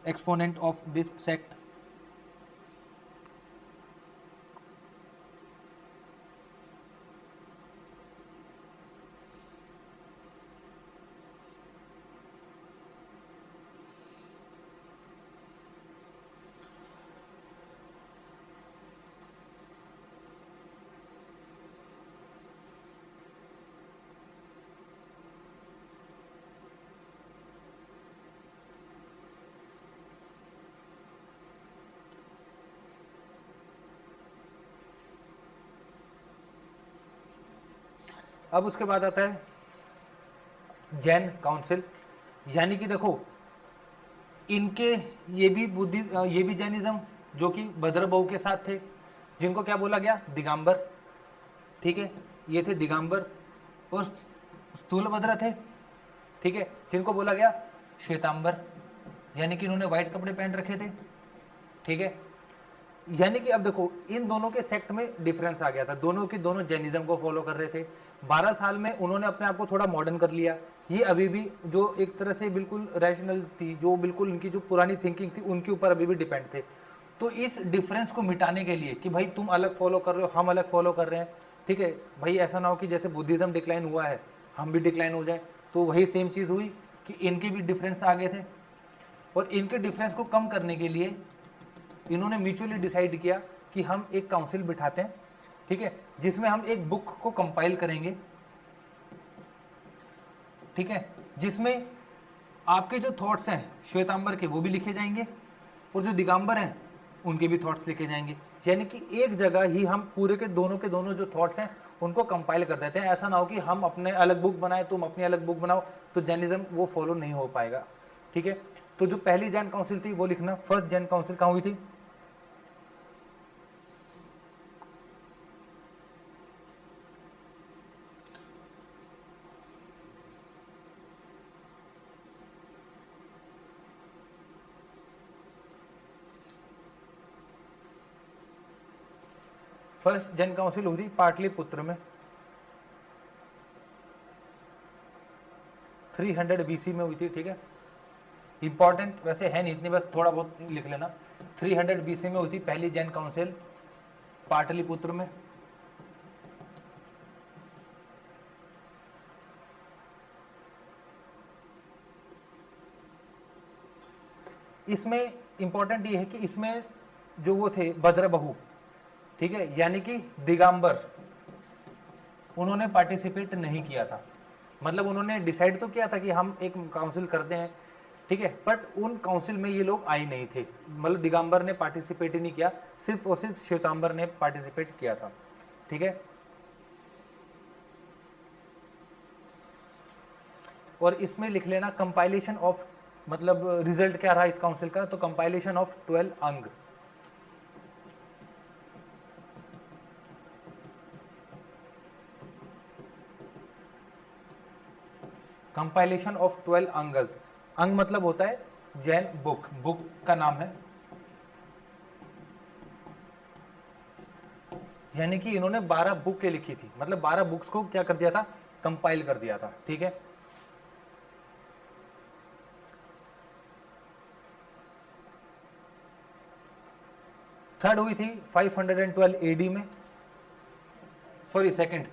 [SPEAKER 1] exponent of this sect। अब उसके बाद आता है जैन काउंसिल, यानी कि देखो इनके ये भी जैनिज्म जो कि भद्रबहू के साथ थे, जिनको क्या बोला गया? दिगंबर, ठीक है, ये थे दिगंबर। और स्थूलभद्र थे, ठीक है, जिनको बोला गया श्वेतांबर, यानी कि इन्होंने व्हाइट कपड़े पहन रखे थे, ठीक है। यानी कि अब देखो इन दोनों के सेक्ट में डिफरेंस आ गया था, दोनों की दोनों जैनिज्म को फॉलो कर रहे थे। 12 साल में उन्होंने अपने आप को थोड़ा मॉडर्न कर लिया, ये अभी भी जो एक तरह से बिल्कुल रैशनल थी, जो बिल्कुल उनकी जो पुरानी थिंकिंग थी उनके ऊपर अभी भी डिपेंड थे। तो इस डिफरेंस को मिटाने के लिए कि भाई तुम अलग फॉलो कर रहे हो, हम अलग फॉलो कर रहे हैं, ठीक है भाई, ऐसा ना हो कि जैसे बुद्धिज्म डिक्लाइन हुआ है हम भी डिक्लाइन हो जाए। तो वही सेम चीज़ हुई कि इनके भी डिफरेंस आ गए थे, और इनके डिफरेंस को कम करने के लिए इन्होंने म्यूचुअली डिसाइड किया कि हम एक काउंसिल बिठाते हैं, ठीक है, जिसमें हम एक बुक को कंपाइल करेंगे, ठीक है, जिसमें आपके जो थॉट्स हैं श्वेतांबर के वो भी लिखे जाएंगे, और जो दिगंबर हैं उनके भी थॉट्स लिखे जाएंगे। यानी कि एक जगह ही हम पूरे के दोनों जो थॉट्स हैं उनको कंपाइल कर देते हैं। ऐसा ना हो कि हम अपने अलग बुक बनाए, तुम अपनी अलग बुक बनाओ, तो जैनिज्म वो फॉलो नहीं हो पाएगा, ठीक है। तो जो पहली जैन काउंसिल थी वो लिखना, फर्स्ट जैन काउंसिल कहाँ हुई थी? फर्स्ट जैन काउंसिल हुई थी पाटलिपुत्र में 300 BC में हुई थी, ठीक है। इंपॉर्टेंट वैसे है नहीं इतनी, बस थोड़ा बहुत लिख लेना। 300 BC में हुई थी पहली जैन काउंसिल पाटलिपुत्र में। इसमें इंपॉर्टेंट ये है कि इसमें जो वो थे भद्रबहु, ठीक है, यानी कि दिगंबर, उन्होंने पार्टिसिपेट नहीं किया था। मतलब उन्होंने डिसाइड तो किया था कि हम एक काउंसिल करते हैं, ठीक है, बट उन काउंसिल में ये लोग आए नहीं थे। मतलब दिगंबर ने पार्टिसिपेट ही नहीं किया, सिर्फ और सिर्फ श्वेतांबर ने पार्टिसिपेट किया था, ठीक है। और इसमें लिख लेना कंपाइलेशन ऑफ, मतलब रिजल्ट क्या रहा इस काउंसिल का, तो कंपाइलेशन ऑफ 12 अंग। Compilation of 12 अंगज। अंग मतलब होता है जैन बुक, बुक का नाम है। यानी कि इन्होंने 12 बुक लिखी थी, मतलब 12 बुक्स को क्या कर दिया था, कंपाइल कर दिया था, ठीक है। थर्ड हुई थी 512 AD में, सॉरी सेकंड,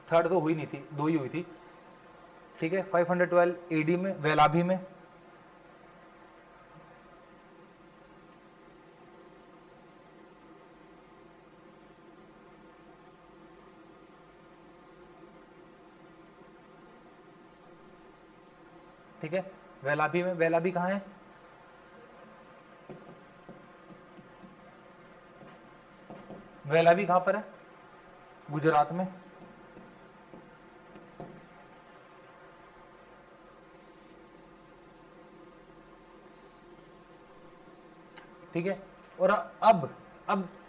[SPEAKER 1] थर्ड तो हुई नहीं थी, दो ही हुई थी, ठीक है। 512 AD में वेलाभी में। ठीक है, वेलाभी में। वेलाभी कहाँ है? वेलाभी कहाँ पर है? गुजरात में। ठीक है, और अब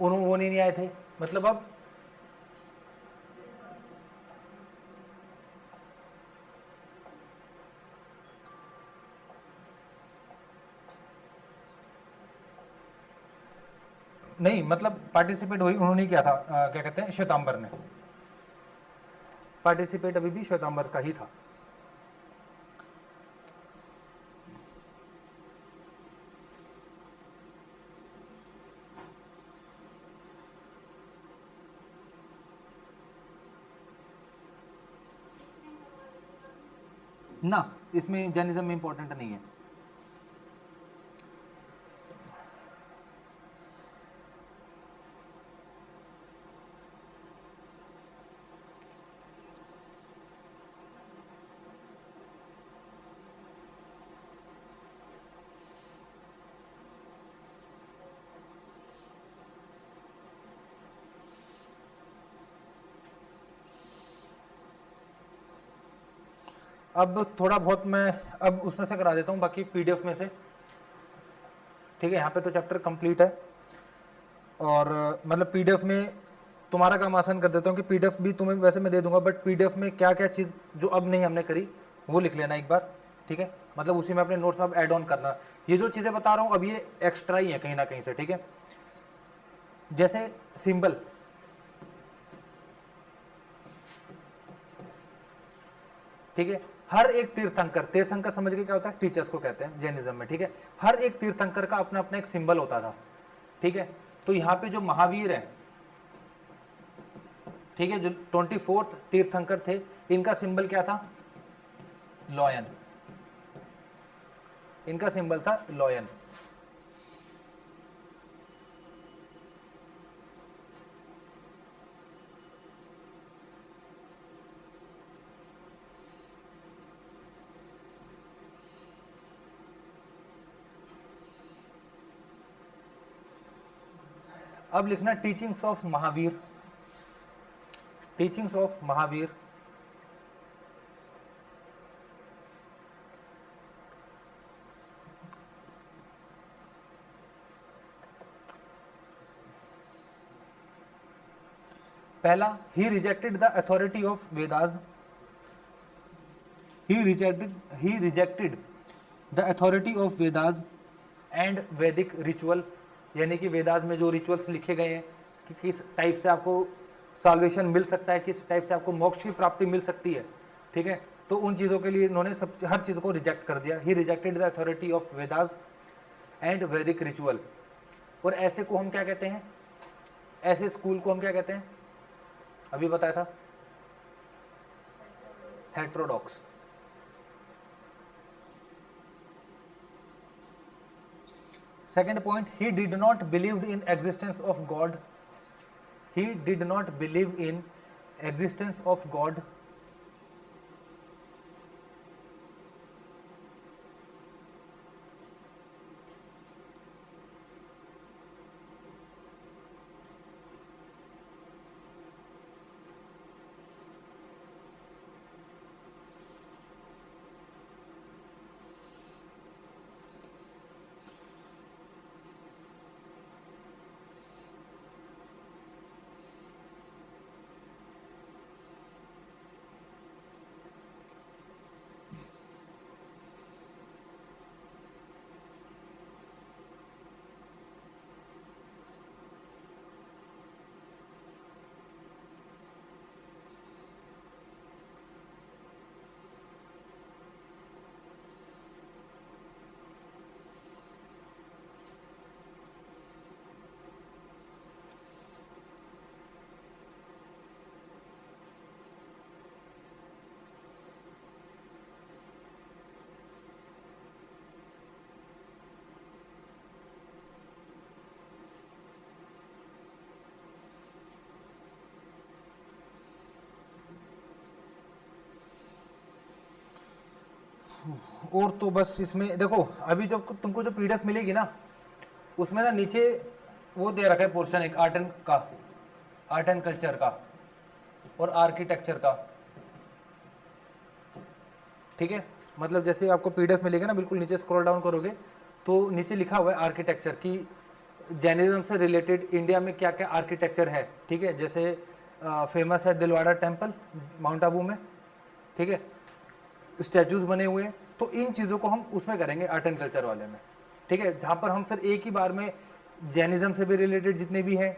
[SPEAKER 1] उन्होंने वो नहीं आए थे, मतलब अब नहीं, मतलब पार्टिसिपेट वही उन्होंने किया था, क्या कहते हैं, श्वेतांबर ने। पार्टिसिपेट अभी भी श्वेतांबर का ही था। ना, इसमें जैनिज्म में इंपॉर्टेंट नहीं है। अब थोड़ा बहुत मैं अब उसमें से करा देता हूँ, बाकी पीडीएफ में से, ठीक है। यहाँ पे तो चैप्टर कंप्लीट है, और मतलब पीडीएफ में तुम्हारा काम आसान कर देता हूँ कि पीडीएफ भी तुम्हें वैसे मैं दे दूंगा, बट पीडीएफ में क्या क्या चीज़ जो अब नहीं हमने करी वो लिख लेना एक बार, ठीक है। मतलब उसी में अपने नोट्स में आप ऐड ऑन करना। ये जो चीज़ें बता रहा हूँ अब ये एक्स्ट्रा ही है कहीं ना कहीं से, ठीक है। जैसे सिंबल, ठीक है, हर एक तीर्थंकर, तीर्थंकर समझ के क्या होता है, टीचर्स को कहते हैं जैनिज्म में, ठीक है। हर एक तीर्थंकर का अपना अपना एक सिंबल होता था, ठीक है। तो यहाँ पे जो महावीर है, ठीक है, जो 24th तीर्थंकर थे, इनका सिंबल क्या था, लॉयन, इनका सिंबल था लॉयन। अब लिखना teachings of Mahavir, teachings of Mahavir. पहला, he rejected the authority of Vedas, he rejected the authority of Vedas and Vedic ritual, यानी कि वेदास में जो रिचुअल्स लिखे गए हैं कि किस टाइप से आपको सॉल्वेशन मिल सकता है, किस टाइप से आपको मोक्ष की प्राप्ति मिल सकती है, ठीक है। तो उन चीज़ों के लिए इन्होंने सब हर चीज़ को रिजेक्ट कर दिया। He rejected the authority of Vedas and Vedic ritual. और ऐसे को हम क्या कहते हैं, ऐसे स्कूल को हम क्या कहते हैं, अभी बताया था, heterodox. Second point, he did not believe in existence of God. He did not believe in existence of God. और तो बस इसमें देखो, अभी जब तुमको जो पीडीएफ मिलेगी ना, उसमें ना नीचे वो दे रखा है पोर्शन एक आर्ट एंड का, आर्ट एंड कल्चर का और आर्किटेक्चर का, ठीक है। मतलब जैसे आपको पीडीएफ मिलेगा ना, बिल्कुल नीचे स्क्रॉल डाउन करोगे तो नीचे लिखा हुआ है आर्किटेक्चर की, जैनिज्म से रिलेटेड इंडिया में क्या क्या आर्किटेक्चर है, ठीक है। जैसे फेमस है दिलवाड़ा टेम्पल माउंट आबू में, ठीक है, स्टैचूज बने हुए हैं। तो इन चीज़ों को हम उसमें करेंगे आर्ट एंड कल्चर वाले में, ठीक है, जहाँ पर हम फिर एक ही बार में जैनिज्म से भी रिलेटेड जितने भी हैं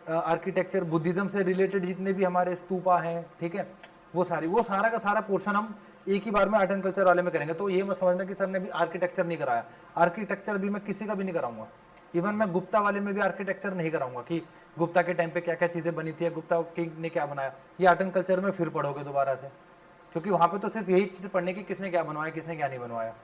[SPEAKER 1] आर्किटेक्चर, बुद्धिज्म से रिलेटेड जितने भी हमारे स्तूपा हैं, ठीक है, वो सारा का सारा पोर्शन हम एक ही बार में आर्ट एंड कल्चर वाले में करेंगे। तो ये मत समझना कि सर ने भी आर्किटेक्चर नहीं कराया, आर्किटेक्चर भी मैं किसी का भी नहीं कराऊंगा। इवन मैं गुप्ता वाले में भी आर्किटेक्चर नहीं कराऊंगा कि गुप्ता के टाइम पे क्या क्या चीज़ें बनी थी, गुप्ता किंग ने क्या बनाया, ये आर्ट एंड कल्चर में फिर पढ़ोगे दोबारा से, क्योंकि वहाँ पे तो सिर्फ यही चीज़ पढ़ने की किसने क्या बनवाया, किसने क्या नहीं बनवाया।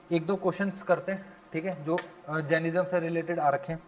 [SPEAKER 1] एक दो क्वेश्चंस करते हैं, ठीक है, जो जैनिज्म से रिलेटेड आ रखे हैं।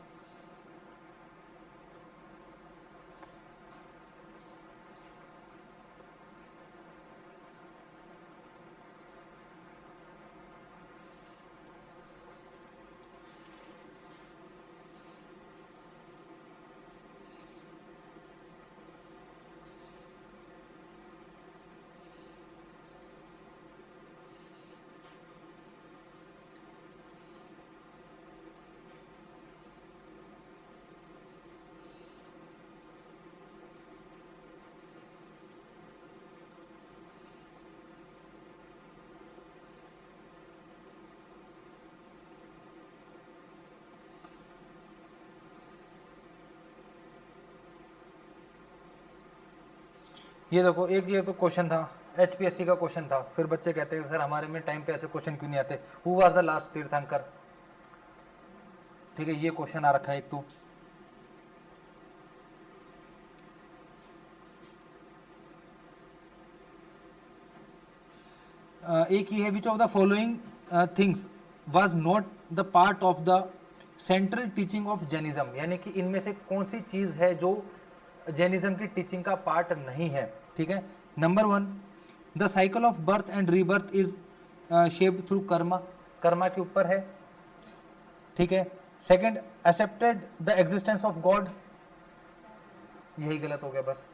[SPEAKER 1] ये देखो, एक ये तो क्वेश्चन था, HPSC का क्वेश्चन था, फिर बच्चे कहते हैं सर हमारे में टाइम पे ऐसे क्वेश्चन क्यों नहीं आते, हु वाज द लास्ट तीर्थंकर, ठीक है, ये क्वेश्चन आ रखा है एक तो। एक ये है, which of the following things was not the part of the central teaching of Jainism, यानी कि इनमें से कौन सी चीज है जो जैनिज्म की टीचिंग का पार्ट नहीं है, ठीक है। Number 1, the cycle of birth and rebirth is shaped through Karma, Karma के ऊपर है, ठीक है। Second, accepted the existence of God, यही गलत हो गया बस।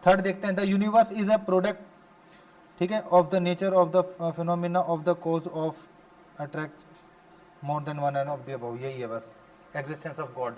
[SPEAKER 1] थर्ड देखते हैं, the universe is a product, ठीक है, of the nature of the phenomena of the cause of attract more than one end of the above, यही है बस, एग्जिस्टेंस ऑफ गॉड।